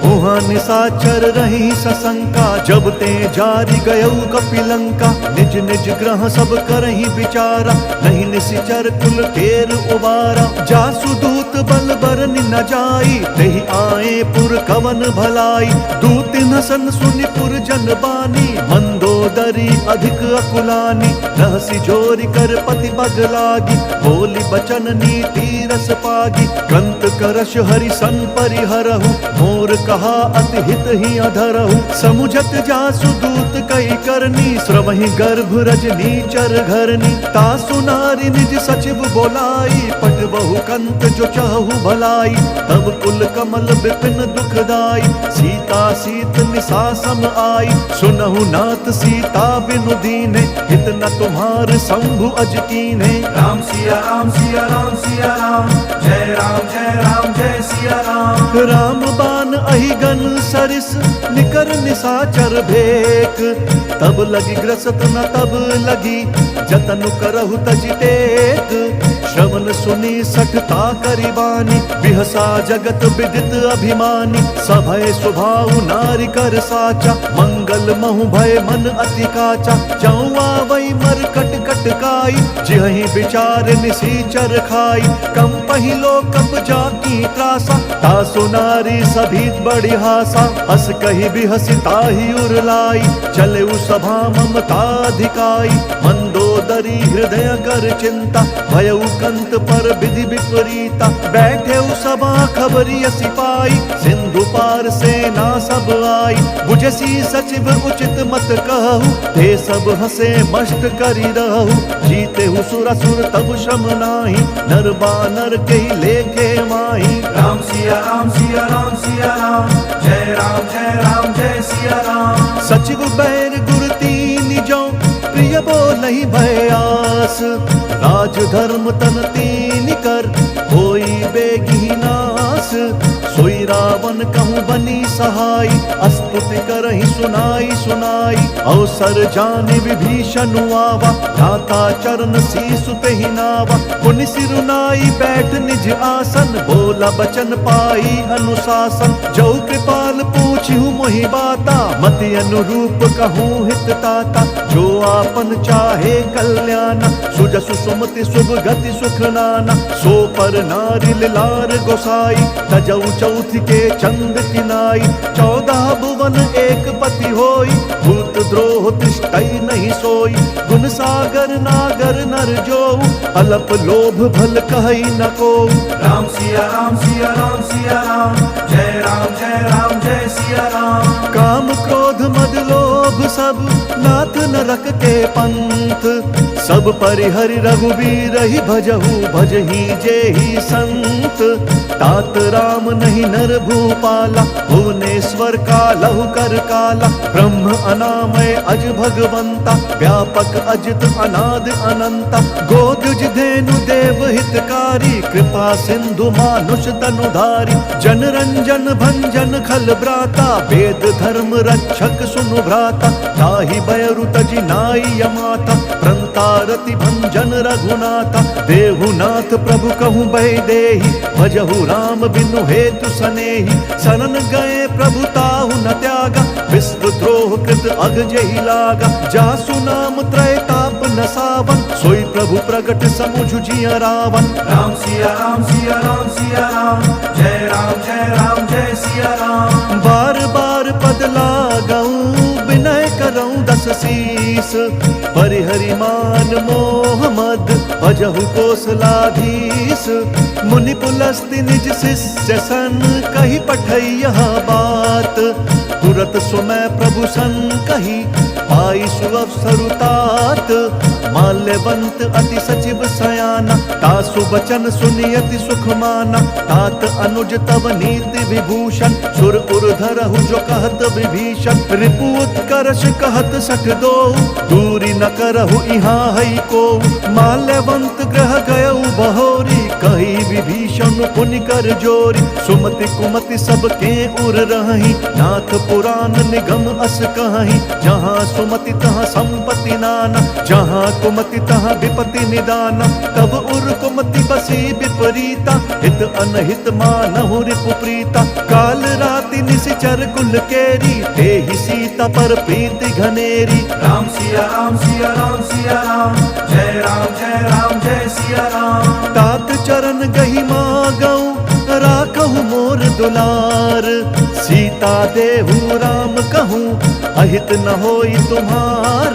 वहाँ निशाचर रही सशंका, जब ते जारी गयऊ कपिलंका। निज निज ग्रह सब करही विचारा, नहीं निशिचर कुल केर उबारा। जासु दूत बल बरनि न जाई, तेहि आए पुर कवन भलाई। दूत नसन सुनि पुर जन बानी, मंदोदरी अधिक अकुलानी। रहसि जोरि कर पति पग लागी, बोली बचन नीति रस पागी। कंत करश हरि सन परिहरहु, मोर कहा अति हित ही अधरहु। समुझत जासु दूत कई करनी, स्रवहि गर्भ रजनी चर घरनी। तासु नारी निज सचिव बोलाई, पट बहु कंत जो चाहु भलाई। तब कुल कमल विपिन दुखदाई, सीता सीत निशा सम आई। सुनहु नाथ सीता बिनु दीने, हित न तुम्हार शंभु अज कीन्हे। राम सिया राम सिया राम सिया राम, जय राम जय सिया राम। राम बान अहि गन सरिस, निकर निशाचर भेक। तब लगी ग्रसत न तब लगी, जतन करहु तजि टेक। श्रवण सुनी सठता करी बानी, बिहसा जगत विदित अभिमानी। सभय स्वभाव नारी कर साचा, मंगल महु भय मन अति काचा। चौआ वही मर कट कट काई, जिहि विचार निसीचर खाई। कम पहिलो कप जाकी त्रासा, तासु नारी सभी बड़ी हासा। हस कही बिहसी ताहि उरलाई, चले उ सभा ममताधिकाई। मंदोदरी हृदय कर चिंता, भयउ कंत पर विधि विपरीता। बैठे उ सभा खबरिय सिपाई, सिंधु पार सेना सब आई। बुझसी सचिव उचित मत कहु, ते सब हसे मष्ट करी रहु। जीते हु सुर असुर तब श्रम नाही, नर बानर के लेखे माही। राम सिया राम सिया राम सिया राम, जय राम जय सिया राम। सचिव बैर गुर तीन जो, प्रिय बोलहि भय आस। राज धर्म तन तीन कर, होई बेगी नास। सोई रावण कहूँ बनी सहाय, स्तुति करहि सुनाई सुनाई। अवसर जानि विभीषण आवा, भ्राता चरण शीसु तेहि नावा। पुनि सिरुनाई बैठ निज आसन, बोला बचन पाई अनुशासन। जो कृपाल पूछिहु मोहि बाता, मति अनुरूप कहूँ हित ताता। जो आपन चाहे कल्याण, सुजसु सुमति शुभ गति सुख नाना। सो पर नारी लार गोसाई, तजऊ चौथ के चंद किनाई। 14 भुवन एक पति होई, भूत द्रोह तिष्ठई नहीं सोई। गुण सागर नागर नर जो, अलप लोभ भल कहई न को। राम सिया राम सिया राम सिया राम, जय राम जय सिया राम। काम क्रोध मद लोभ सब, नाथ नरक के पंथ। सब परिहरि रघुबीर ही भजहु, भजहि जेहि संत। तात राम नहीं नर भूपाला, भुवनेश्वर कालहु कर काला। ब्रह्म अनामय अज भगवंता, व्यापक अजित अनाद अनंता। गोदुज धेनु देव हितकारी, कृपा सिंधु मानुष तनुधारी। जन रंजन भंजन खल ब्राता, वेद धर्म रक्षक सुनु भ्राता। ताहि बयरु तजि नाई यमाता, प्रंतारति भंजन रघुनाथा। देहुनाथ प्रभु कहूँ बहि देहि, भजहु राम बिनु हेतु सनेहि। शरण गए प्रभु ताहु न त्यागा, विश्व द्रोह कृत अग जेहि लागा। जासु नाम त्रय ताप न सावन, सोई प्रभु प्रगट समुझ जिय रावण। राम सिया राम सिया राम सिया राम, जय राम जय सिया राम। बार बार पद लागऊं, विनय करऊं दस शीस। परिहरि मान मोह मद, भजहु कोसलाधीश। मुनि पुलस्ति निज शिष्य सन, कही पठई यह बात। तुरत सुमय प्रभु सन कही, पाई सुअवसरु तात। माल्यवंत अति सचिव सयाना, तासु बचन सुनि अति सुख माना। तात अनुज तब नीति विभूषण, सुर उर धरहु जो कहत विभीषण। रिपु उत्कर्ष कहत सठ दो, दूरी न करहु इहाँ हई को। माल्यवंत ग्रह गयउ बहोरी, कही विभीषण पुनि कर जोरी। सुमति कुमति सब के उर रही, नाथ पुराण निगम अस कहीं। जहाँ सुमति तहाँ संपत्ति नाना, जहाँ कुमति तहाँ विपति निदाना। तब उर कुमति बसी विपरीता, हित अनहित मानहु रिपु प्रीता। काल राति निशिचर कुल केरी, तेहि सीता पर प्रीति घनेरी। राम सिया राम सिया राम सिया राम, जय राम जय सिया राम। तात चरण गही मागऊं, राखहु मोर दुलार। सीता देहु राम कहूँ, अहित न होई तुम्हार।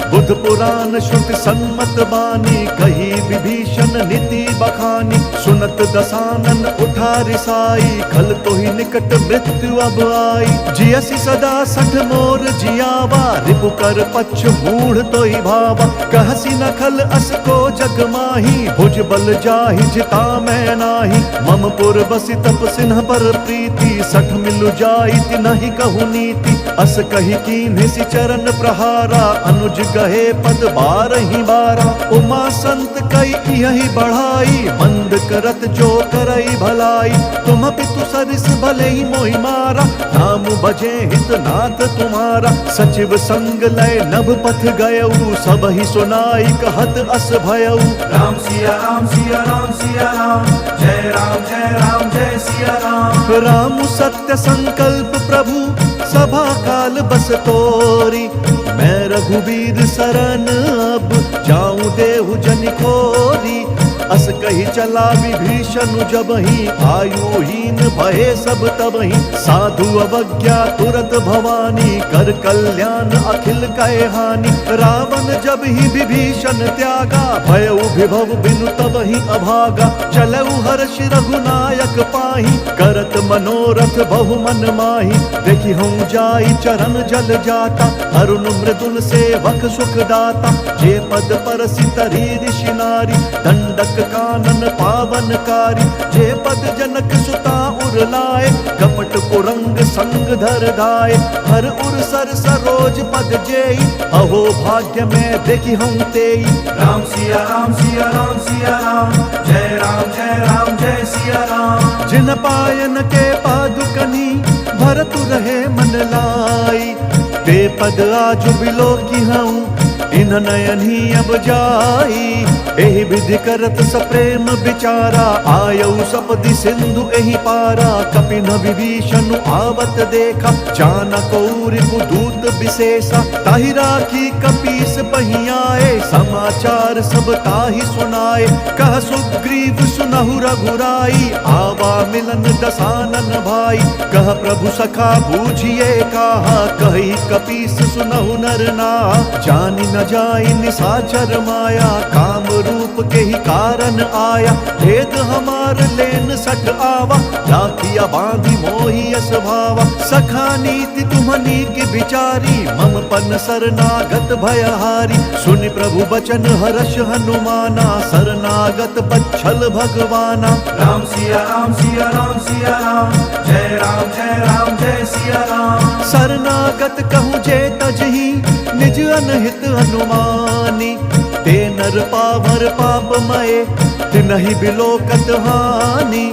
बुध पुराण श्रुति सन्मत बानी, कही विभीषण नीति बखानी। सुनत दसानन उठा रिसाई, खल तो ही निकट मृत्यु अब आई। जियसि सदा सठ मोर जियावा, रिपु कर पक्ष मूढ़ तो ही भावा। कहसी न खल अस को जग माही, भुज बल जाहि जिता मैं नाही। मम पुर बसि तप सिन्ह पर प्रीति, सठ मिलु जाई नहीं कहु नीति। अस कही कीन्हे सि चरण प्रहारा, अनुज गहे पद 12 बारा। उमा संत कई यही बढ़ाई, मंद करत जो करई भलाई। तुम पितु सरिस भले ही मोहि मारा, नाम भजे हित नाथ तुम्हारा। सचिव संग लय नभ पथ गयऊ, सब ही सुनाई कहत अस भयऊ। राम सिया राम सिया राम सिया राम, जय राम जय सिया राम। राम सत्य संकल्प प्रभु, सभा काल बस तोरी। मैं रघुबीर सरन अब, जाऊं देहु जनि खोरी। अस कही चला विभीषण जबहि, आयुहीन भये सब तबहि। साधु अवज्ञा तुरत भवानी, कर कल्याण अखिल कहे हानि। रावण जब ही विभीषण त्यागा, भयउ विभव बिनु तबहि अभागा। चलऊ हर्ष रघुनायक पाहि, करत मनोरथ बहु मन माहि। देखि हूँ जाई चरण जल जाता, अरुण मृदुल सेवक सुख दाता। जे पद परसि तरी ऋषि नारी, दंडक कानन पावनकारी। जे पद जनक सुता उर लाए, कपट कुरंग संग धर धाये। हर उर सर सरोज पद जेई, अहो भाग्य में देखि हम तेई। राम सिया राम सिया राम सिया राम, जय राम जय सिया राम। जिन पायन के पादुकनी, भरतु रहे मन लाई। ते पद आजु बिलो की हूँ, इन नयन ही अब जाई। एहि विधि करत सप्रेम विचारा, आयऊ सपदि सिंधु एहि पारा। कपिन विभीषण आवत देखा, चानक रिपु दूत विशेषा। ताहि राखी कपीस बहि आए, समाचार सब ताहि सुनाए। कह सुग्रीव सुनहु रघुराई, आवा मिलन दसानन भाई। कह प्रभु सखा बूझिए कहा, कही कपीस सुनहु नर नाहा। जानि न जाई निशाचर माया, काम रूप के ही कारण आया। भेद हमार लेन सठ आवा, राखिया बांधी मोहि यस भावा। सखा नीति तुम्हनी की विचारी, मम पन शरणागत भयहारी। सुनि प्रभु बचन हर्ष हनुमाना, शरणागत बच्छल भगवाना। राम सिया राम सिया राम सिया राम, जय राम जय सिया राम। शरणागत कहूँ जे तजहि, निज अनहित हनुमानी। ते नर पावर पापमय, तिनहि बिलोकत हानि।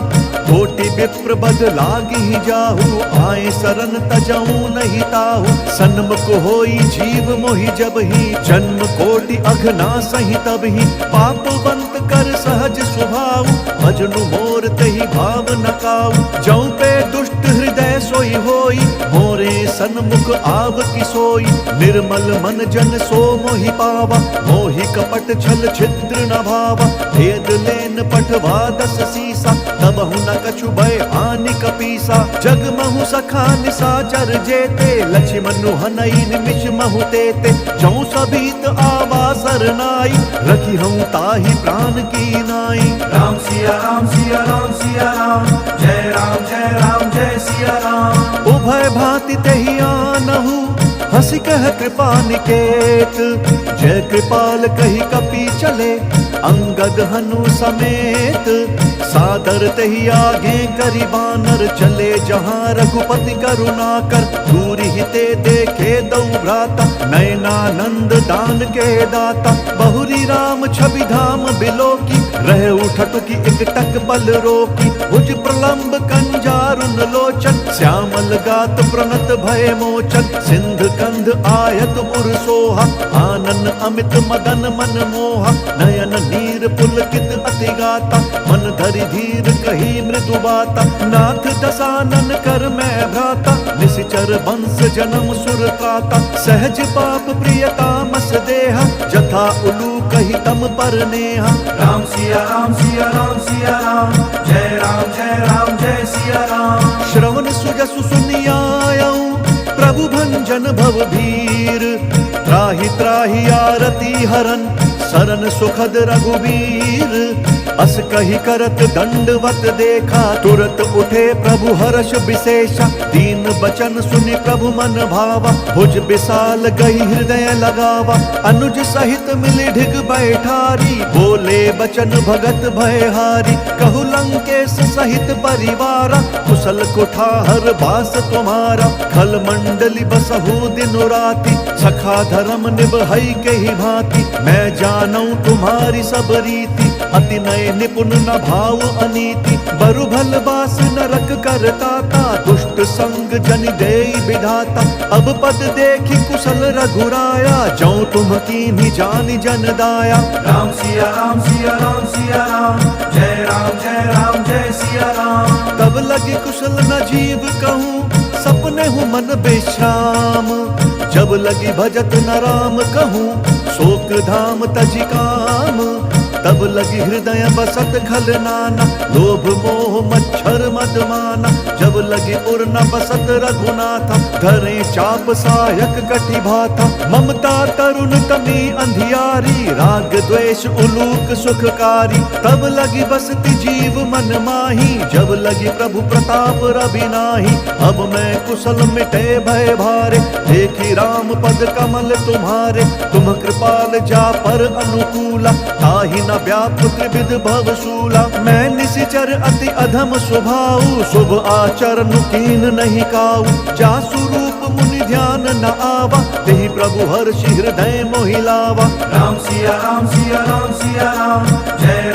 कोटि विप्र बद लागी जाहु, आए शरण तजहु नहीं ताहु। सन्मुख होई जीव मोहि जबहि, जन्म कोटि अघना सहि तबहि। पापवंत कर सहज स्वभाव, भजनु मोर तहि भाव न काऊ। जौं पे दुष्ट हृदय सोई होई, मोरे सन्मुख आव की सोई। निर्मल मन जन सो मोहि पावा, मोहि कपट छल छिद्र न भावा। भेद लेन पठवा 10 सीसा, तबहु न कछु भय हानि कपीसा। जग महु सखा निशाचर जेते, लक्ष्मण हनई निमिष महु तेते। जौं सभीत आवा सरनाई, रखी हूँ ताहि प्राण की नाई। राम सिया राम सिया राम सिया राम, जय राम जय सिया राम। उभय भांति तेहि आनहु, हंसी कह कृपा निकेत। जय कृपाल कही कपि चले, अंगद हनु समेत। सादर तहि आगे करि बानर, चले जहाँ रघुपति करुणा कर। दूरि हिते देखे दौ भ्राता, नयनानंद दान के दाता। बहुरी राम छवि धाम बिलोकी, रहे उठट की एक टक पल रोकी। भुज प्रलंब कंजारुन लोचन, श्यामल गात प्रणत भय मोचन। सिंध कंध आयत उर सोहा, आनन अमित मदन मन मोहा। नयन नीर पुलकित अति गाता, मन धरि धीर कही मृदु बाता। नाथ दसानन कर मैं भ्राता, निशिचर वंश जन्म सुर काता। सहज पाप प्रिय तामस देहा, जथा उलू कही तम पर नेहा। राम सिया राम सिया राम सिया राम, जय राम जय सिया राम। श्रवण सुजसु सुनियायऊ, प्रभु भंजन भव भीर। त्राहि त्राहि आरती हरन, सरन सुखद रघुवीर। अस कही करत दंडवत देखा, तुरत उठे प्रभु हर्ष विशेषा। दीन बचन सुनि प्रभु मन भावा, भुज विशाल गई हृदय लगावा। अनुज सहित मिली ढिग बैठारी, बोले बचन भगत भयहारी। कहु लंकेश सहित परिवारा, कुशल कुठार बास तुम्हारा। खल मंडली बसहु दिन राति, सखा धर्म निभई के ही भांति। मैं जानूं तुम्हारी सब रीति, अति नय निपुण न भाव अनीति। बरु भल बास नरक करताता, दुष्ट संग जन देई विधाता। अब पद देखी कुशल रघुराया, जौं तुम कीन्ही जानि जन दाया। राम सिया राम सिया राम सिया राम, जय राम जय राम जय सिया राम। तब लगी कुशल न जीव कहूँ, सपने हूँ मन विश्राम। जब लगी भजत न राम कहूँ, शोक धाम तजी काम। तब लगी हृदय बसत खल नाना, लोभ मोह मच्छर मद माना। जब लगी उर न बसत रघुनाथा, धरे चाप सायक कटि भाता। ममता तरुण तमी अंधियारी, राग द्वेष उलूक सुखकारी। तब लगी बसती जीव मन माही, जब लगी प्रभु प्रताप रवि नाही। अब मैं कुशल मिटे भय भारे, देखी राम पद कमल तुम्हारे। तुम कृपाल जा पर अनुकूला, ताहि न व्याप्त त्रिविध भवशूला। मैं निशिचर अति अधम स्वभाव, शुभ आचरण कीन नहीं काऊ। जासु रूप मुनि ध्यान न आवा, तेहि प्रभु हर्षि हृदय मोहिलावा। राम सिया राम सिया राम सिया राम, जय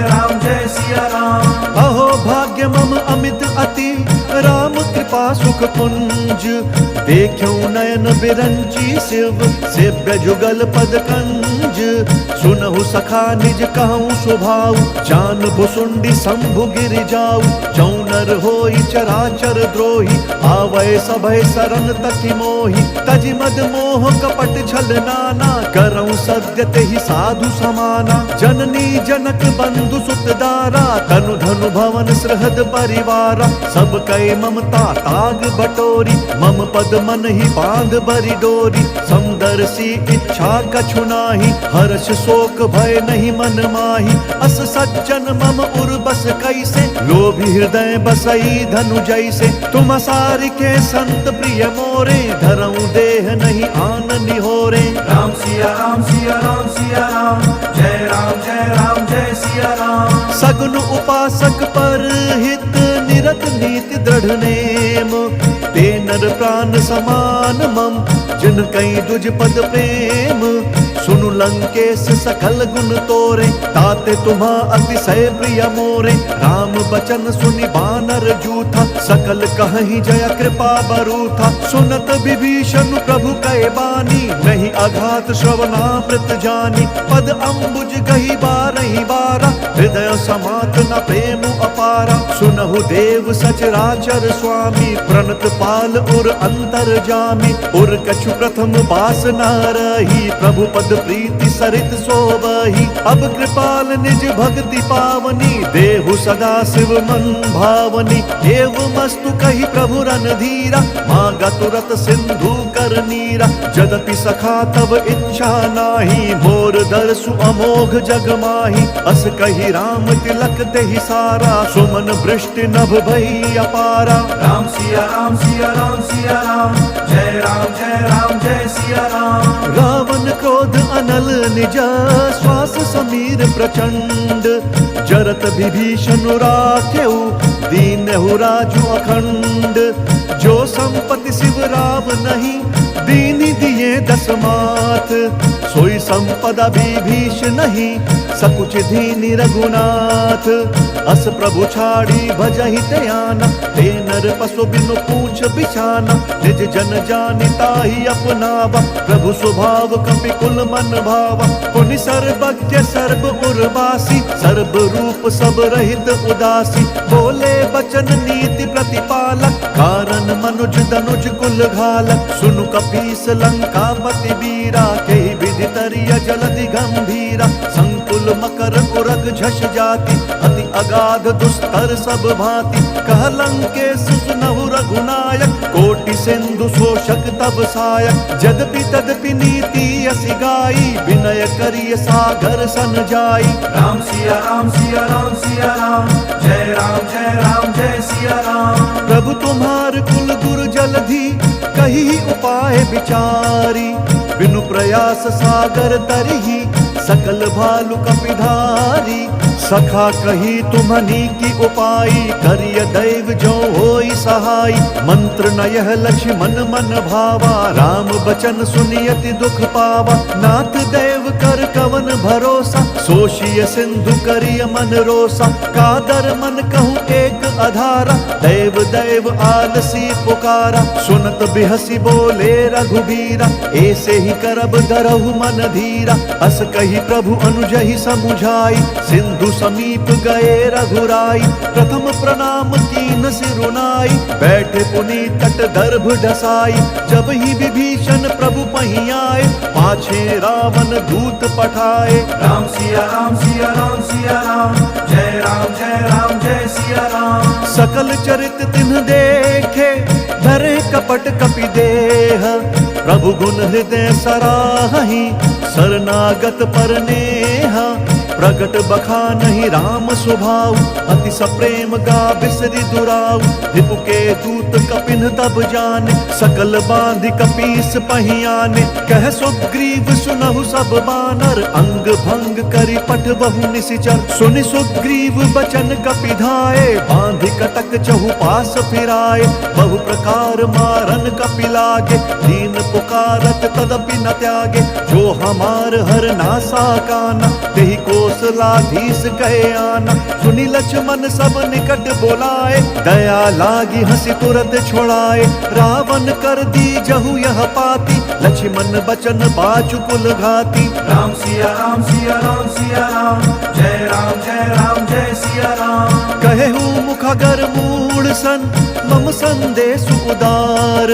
राम जय सिया राम। अहो भाग्य मम अमित अति, राम कृपा सुख पुंज। देखूं नयन बिरंची शिव, सेव्य जुगल पद कंज। सुनहु सखा निज कहूँ स्वभाव, जान भुसुंडी शंभु गिर जाऊ। जौं नर होई चराचर द्रोही, आवै सभय सरन तकि मोहि। तजि मद मोह कपट छल नाना, करऊं सद्य तेहि साधु समाना। जननी जनक बंधु सुत दारा, तनु धनु भवन सृहद परिवारा। सब कै ममता ताग बटोरी, मम पद मन ही बांध बरी डोरी। समदर्शी इच्छा कछु नाही, हर्ष शोक भय नहीं मन माही। अस सज्जन मम उर बस कैसे, लोभी हृदय बसई धनु जैसे। तुम सारि के संत प्रिय मोरे, धरऊं देह नहीं आन निहोरे। राम सिया राम सिया राम सिया राम, जय राम जय सिया राम। सगुन उपासक पर हित, निरत नीति दृढ़ नेम। ते नर प्राण समान मम, जिन कई दुज पद प्रेम। सुनु लंकेश सकल गुण तोरे, ताते तुम्हा अतिशय प्रिय मोरे। राम बचन सुनि बानर जूथा, सकल कहहि जय कृपा बरूथा। सुनत विभीषण प्रभु कै बानी, नहीं अघात श्रवणामृत जानी। पद अम्बुज गही बारहि बारा, हृदय समात न प्रेम अपारा। सुनहु देव सचराचर स्वामी, प्रणत पाल उर अंतर जामी। उर कछु प्रथम बास न रही, प्रभु पद प्रीति सरित सोबही। अब कृपाल निज भक्ति पावनी, देहु सदा शिव मन भावनी। एवं मस्तु कही प्रभु रणधीरा, मांगा तुरत सिंधु कर नीरा। जदपि सखा तब इच्छा नाही, मोर दर्शु अमोघ जग माही। अस कही राम तिलक तेहि सारा, सुमन वृष्टि नभ भई अपारा। राम सिया राम सिया राम सिया राम, जय राम जय सिया राम। रावण क्रोध अनल निज, श्वास समीर प्रचंड। जरत विभीषण राखेउ, दीनहु राजु अखंड। जो संपत्ति शिव राव नहीं, दीनि दिए दस मात। सोई संपदा विभीष नहीं, सकुच दीनि रघुनाथ। अस प्रभु छाड़ी भजहि त्याना, ते नर पशु बिनु पूछ बिछाना। निज जन जानि ताहि अपनावा, प्रभु स्वभाव कपि कुल मन भावा। पुनि सर्वज्ञ सर्व उर्वासी, सर्व रूप सब रहित उदासी। बोले बचन नीति प्रतिपालक, कारण मनुज दनुज कुल घालक। सुनु कपीस लंकापति वीरा, केहि विधि तरिय जलधि गंभीरा। संकुल मूल मकर उरग झष जाति, अति अगाध दुस्तर सब भांति। कह लंकेश सुनहु रघुनायक, कोटि सिंधु शोषक तब सायक। यद्यपि तदपि नीति असि गाई, विनय करिय सागर सन जाई। राम सिया राम सिया राम सिया राम, जय राम जय सिया राम। प्रभु तुम्हार कुल गुरु जलधि, कही उपाय विचारी। बिनु प्रयास सागर तरही, सकल भालु कपिधारी। सखा कही तुम्हनी की उपाई, करिय दैव जो होई सहाय। मंत्र न यह लक्ष्मण मन भावा, राम बचन सुनियति दुख पावा। नाथ देव कर कवन भरोसा, सोशिय सिंधु करिय मन रोसा। कादर मन कहूँ एक अधारा, दैव दैव आलसी पुकारा। सुनत बिहसी बोले रघुबीरा, ऐसे ही करब दरहु मन धीरा। अस कही प्रभु अनुजहि समुझाई, सिंधु समीप गए रघुराई। प्रथम प्रणाम कीन सिरुनाई, बैठे पुनि तट दर्भ ढसाई। जब ही विभीषण प्रभु पही आए, पाछे रावण दूत पठाए। राम सिया राम सिया राम सिया राम, जय राम जय सिया राम। सकल चरित तिन्ह देखे, धरे कपट कपि देह। प्रभु गुण हृदय सराहि, शरणागत पर नेहा। प्रगट बखानहि राम स्वभाव, अति सप्रेम गा बिसरि दुराऊ। रिपु के दूत कपिन तब जाने, सकल बांधि कपीस पहियाने। कह सुग्रीव सुनहु सब बानर, अंग भंग करि पठबहु निशिचर। सुनि सुग्रीव बचन कपि धाये, बांधि कटक चहुपास फिराए। बहु प्रकार मारन कपि लागे, दीन पुकारत तदपि न त्यागे। जो हमार हर नासा काना, तेहि कौशलाधीश कहे आना। सुनि लक्ष्मण सब निकट बोलाए, दया लागी हंसी तुरत छोड़ाए। रावण कर दी जहु यह पाती, लक्ष्मण बचन बाचु कुल घाती। राम सिया राम सिया राम सिया राम, जय राम जय सिया राम। कहेहु मुखगर मूढ़ सन, मम संदेश उदार।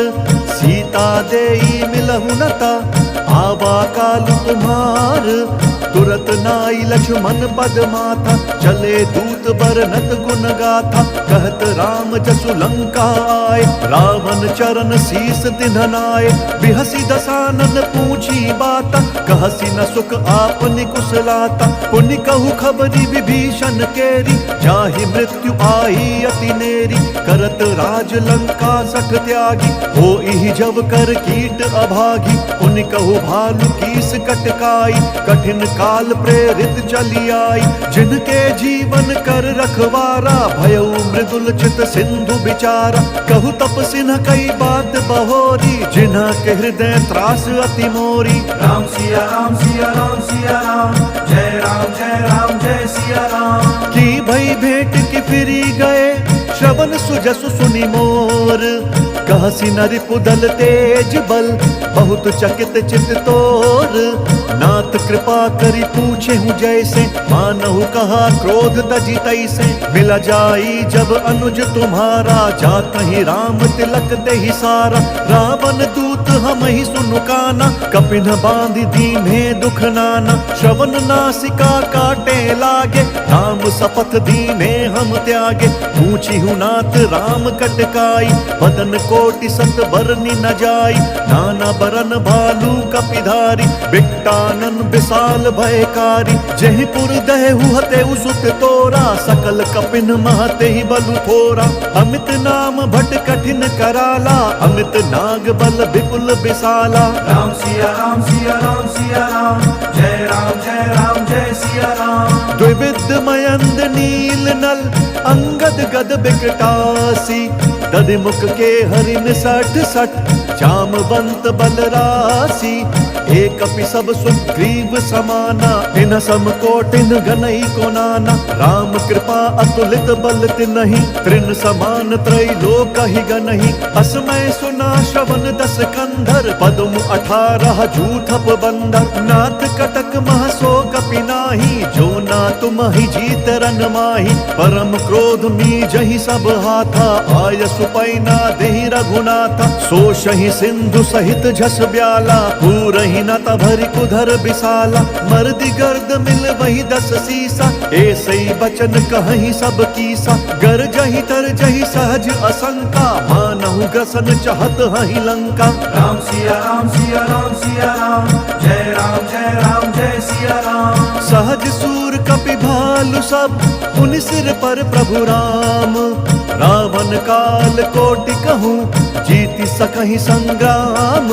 सीता देई मिलहु नता, आवा काल तुम्हार। तुरत नाई लक्ष्मण पद माथा, चले दूत बरनत गुण गाथा। कहत राम जसु लंका आए, रावण चरण शीस तिन्हनाए। बिहसी दसानन पूछी बाता, कहसी न सुख आपनि कुशलाता। पुनि कहु खबरी विभीषण केरी, जाहि मृत्यु आई अति नेरी। करत राज लंका सठ त्यागी, होई जब कर कीट अभागी। पुनि कहु भालु कीस कटकाई, कठिन काल प्रेरित चली आई। जिनके जीवन कर रखवारा, भयउ मृदुल चित सिंधु बिचारा। कहु तपसिन कई बात बहोरी, जिन्हा के हृदय त्रास अति मोरी। राम सिया राम सिया राम सिया राम, जय राम जय सिया राम। की भई भेंट की फिरी गए, श्रवण सुजसु सुनि मोर। कहसी नरिपु दल तेज बल, बहुत चकित चित तोर। नाथ कृपा करी पूछे हूँ जैसे, मानहु कहा क्रोध तजी तैसे। मिला जाई जब अनुज तुम्हारा, जात ही राम तिलक देहि सारा। रावण दूत हम ही सुनु काना, कपिन बांधि दीन्हे दुख नाना। श्रवण नासिका काटे लागे, राम सपथ दीन्हे हम त्यागे। पूछी हूँ नाथ राम कटकाई, बदन कोटि सत बरनि न जाई। नाना बरन भालू कपिधारी, बिट्टानन विशाल भयकारी। जहि पुर दहु हतेउ सुत तोरा, सकल कपिन महते ही बलु थोरा। अमित नाम भट कठिन कराला, अमित नाग बल विपुल विशाला। राम सिया राम सिया राम सिया राम, जय राम जय सिया राम। द्विविध मयंद नील नल, अंगद गद बिकटासी। दधिमुख के हरिन सठ सठ, जामवंत बलरासी। एक अपि सब सुग्रीव समाना, इन सम कोटिन गनई को नाना। राम कृपा अतुलित बल तिन्हि, त्रिन समान त्रैलोक ही गनहि। असमय सुना श्रवण दस कंधर, पद्म 18 जूथप बंदर। नाथ कटक महसो कपि नाही, जो ना तुम ही जीत रन माही, परम क्रोध मी जही सब हाथा, आय सुपैना देहि रघुनाथा, सो शही सिंधु सहित झस ब्याला, पूरहि न तभरि कुधर बिसाला, मर्दि गर्द मिल वही 10 सीसा, ऐसै बचन कहहि सब कीसा, गर जहि तर जहि सहज असंका, मानहु ग्रसन चहत हहि लंका। राम सिया राम सिया राम सिया राम, जय राम जय सिया राम। सहज सूर कपि भालु सब, पुनि सिर पर प्रभु राम, रावण काल कोटि कहूँ, जीति सकहि संग्राम,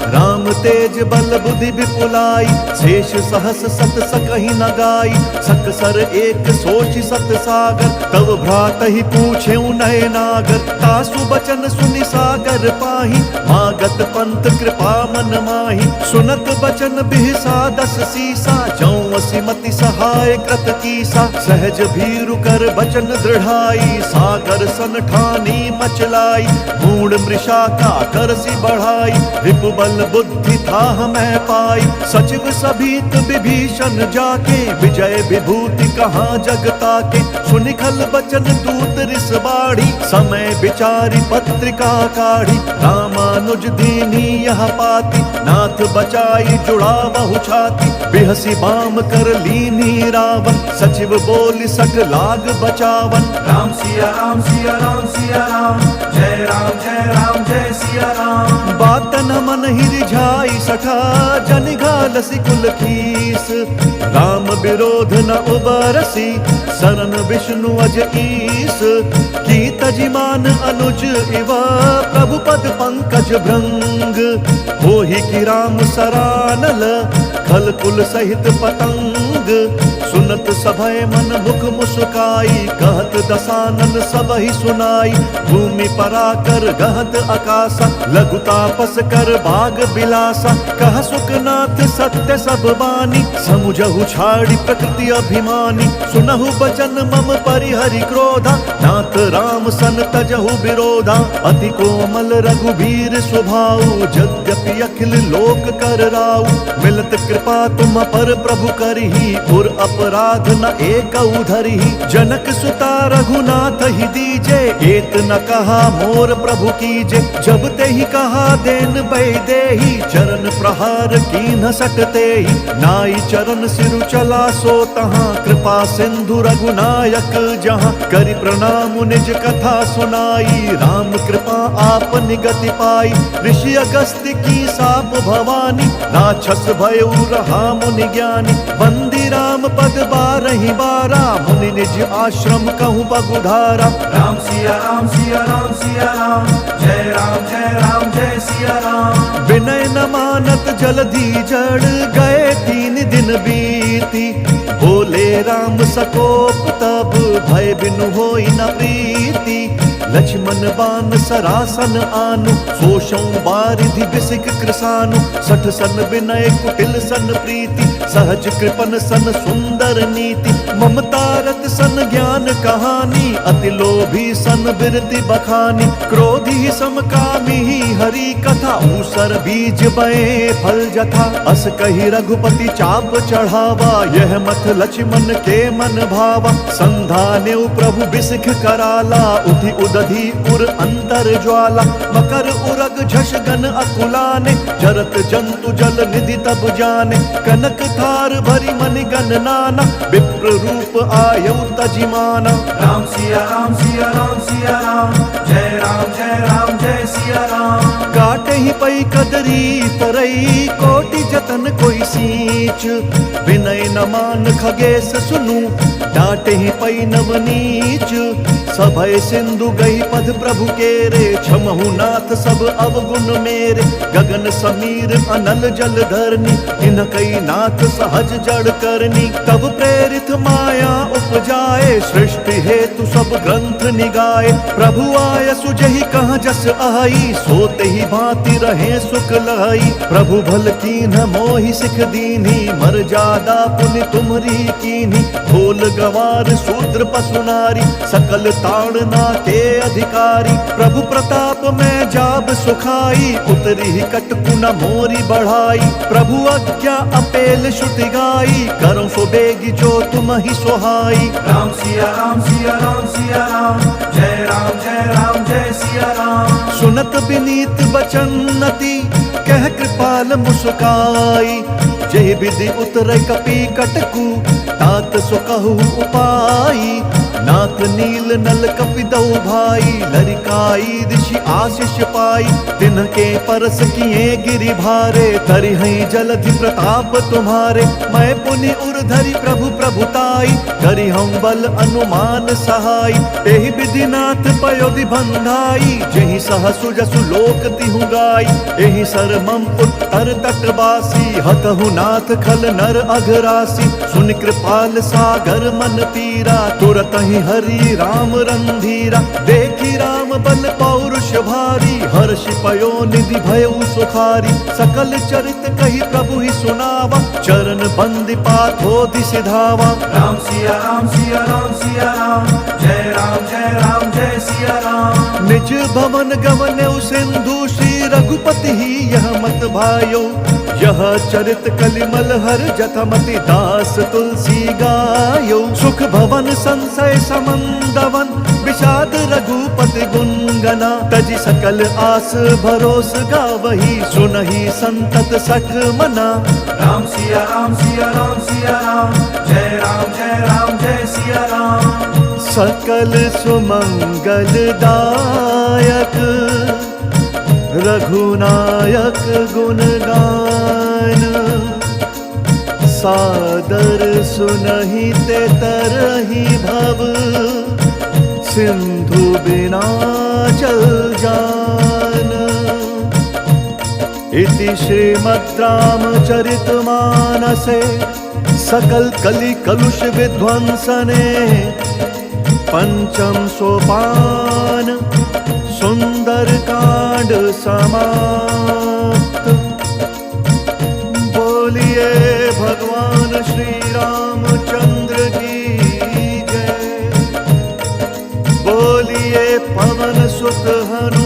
राम तेज बल बुद्धि विपुलाई, शेष सहस सत सकहि न गाई, सकसर एक सोच सत सागर, तव भ्रातहि पूछेउ नय नागर, तासु बचन सुनि सागर पाहि, मागत पंथ कृपा मन माहि, सुनत बचन बिहसा 10 सीसा, जौं असिमति सहाय कृत कीसा, सहज भीरु कर बचन दृढ़ाई, सागर सन ठानी मचलाई, मूढ़ मृषा का करसी बढ़ाई, विपु बल बुद्धि था मैं पाई, सचिव सभीत विभीषण जाके, विजय विभूति कहाँ जगता के, सुनिखल बचन दूत रिस बाढ़ी, समय विचारी पत्रिका काढ़ी, रामानुज दीनी यह पाती, नाथ बचाई जुड़ा बहु छाती, बिहसी बाम कर लीनी रावण, सचिव बोल सक लाग बचावन। राम सिया राम सिया राम सिया राम, जय राम जय सिया राम। बातन मन ही रिझाई सठा, जन घालसी कुल खीस, राम विरोध न उबरसी, शरण विष्णु अज ईस, की तजिमान अनुज इवा, प्रभु पद पंकज भृंग, होहि की राम सरानल, खल कुल सहित पतंग, सुनत सभय मन मुख मुस्काई, कहत दसानन सब ही सुनाई, भूमि पराकर गहत आकाशा, लघु तापस कर बाग बिलासा, कह सुखनाथ सत्य सब बानी, समुझहु छाड़ी प्रकृति अभिमानी, सुनहु बचन मम परिहरि क्रोधा, नाथ राम सन तजहु विरोधा, अति कोमल रघुबीर स्वभाव, यद्यपि अखिल लोक कर राउ, मिलत कृपा तुम पर प्रभु करही, और अपराध न एक धरही, जनक सुता रघुनाथ ही दीजे, एत न कहा मोर प्रभु कीजे, जब ते ही कहा देन बै देही, चरण प्रहार कीन्ह सकते ही, नाई चरण सिरु चला सो तहाँ, कृपा सिंधु रघुनायक जहाँ, करि प्रणाम निज कथा सुनाई, राम कृपा आप निगति पाई, ऋषि अगस्त्य की साप भवानी, राक्षस भयउ रहा मुनि ज्ञानी, बंदी राम पद 12 बारा, मुनि निज आश्रम कहूँ बगुधारा। राम सिया राम सिया राम सिया राम, जय राम जय सिया राम। विनय न मानत जलधि जड़ गए 3 दिन बीती, बोले राम सकोप तब भय बिनु होई न प्रीति, लक्ष्मण बान सरासन आनु, सोषौ बारिधि बिसिक कृसानु, 60 सन विनय कुटिल सन प्रीति, सहज कृपन सन सुंदर नीति, ममतारत सन ज्ञान कहानी, अति लोभी सन बिरति बखानी, क्रोधी समकामी हरि कथा, ऊसर बीज बए फल जथा, अस कही रघुपति चाप चढ़ावा, यह मत लक्ष्मण के मन भावा, संधानेउ प्रभु बिसिख कराला, उधि उदधि उर अंतर ज्वाला, मकर उरग झष गन अकुलाने, जरत जंतु जल निधि तब जाने, कनक थार भरी मनि गन नाना, विप्र रूप आयउ तजिमाना। राम सिया राम सिया राम सिया राम, जय राम जय सिया राम। काटे ही पई कदरी तरई, कोटि जतन कोई सींच, विनय न मान खगेश सुनु, डांटे ही पई नवनीच, सभय सिंधु गई पद प्रभु केरे, क्षमहु नाथ सब अवगुण मेरे, गगन समीर अनल जल धरनी, इन कई नाथ सहज जड़ करनी, तब प्रेरित माया उपजाए, सृष्टि हेतु सब ग्रंथ निगाए, प्रभु आय सुजहि कहाँ जस आई, सोते ही भांति रहे सुख लाई। प्रभु भल कीन्ह मोहि सिख दीन्ही, मर्यादा पुनि तुम्हरी कीन्ही। भोल गवार शूद्र पशु नारी, सकल ताड़ना के अधिकारी। प्रभु प्रताप में जाब सुखाई, उतरी ही कटकु न मोरी बढ़ाई। प्रभु आज्ञा अपेल श्रुति गाई, करो सो बेगी जो तुम ही सोहाई। राम सिया राम सिया राम सिया राम, जय राम जय राम जय सिया राम। सुनत विनीत बचन नति, कह कृपाल मुस्काई। जय विधि उतरै कपि कटकु, तात सो कहु उपाई। नाथ नील नल कपि दऊ भाई, लरिकाई ऋषि आशीष पाई। तिनके परस किए गिरि भारे, तरिहै जलधि प्रताप तुम्हारे। मैं पुनि उर्धरि प्रभु प्रभुताई, करिहउँ बल अनुमान सहाय। एहि विधि नाथ पयोधि बंधाई, जेहि सहसु जसु लोक तिहु गाई। एहि सर मम उत्तर तटवासी, हतहु नाथ खल नर अघरासी। सुन कृपाल सागर मन पीरा, तुरत ही हरि राम रंधीरा। देखी राम बल पौरुष भारी, हर्षि पयो निधि भयउ सुखारी। सकल चरित कही प्रभु ही सुनावा, चरण बंदि पाथोधि सिधावा। राम सिया राम सिया राम सिया राम, जय राम जय सिया राम। निज भवन गवन्यौ सिंधु, श्री रघुपति ही यह मत भायो। यह चरित कलिमल हर जथमति, दास तुलसी गायो। सुख भवन संशय समंदवन, विषाद रघुपति गुणगना। तजि सकल आस भरोस गावही, सुनहि संतत सख मना। राम सिया राम सिया राम सिया राम, जय राम जय सिया राम। सकल सुमंगल दायक, रघुनायक गुण गान। सादर सुनहि ते तरहि भव, सिंधु बिना चल जान। इति श्रीमद् रामचरितमानसे, सकल कलि कलुष विध्वंसने। पंचम सोपान सुंदर कांड समाप्त। बोलिए भगवान श्री रामचंद्र की जय। बोलिए पवन सुत हनुमान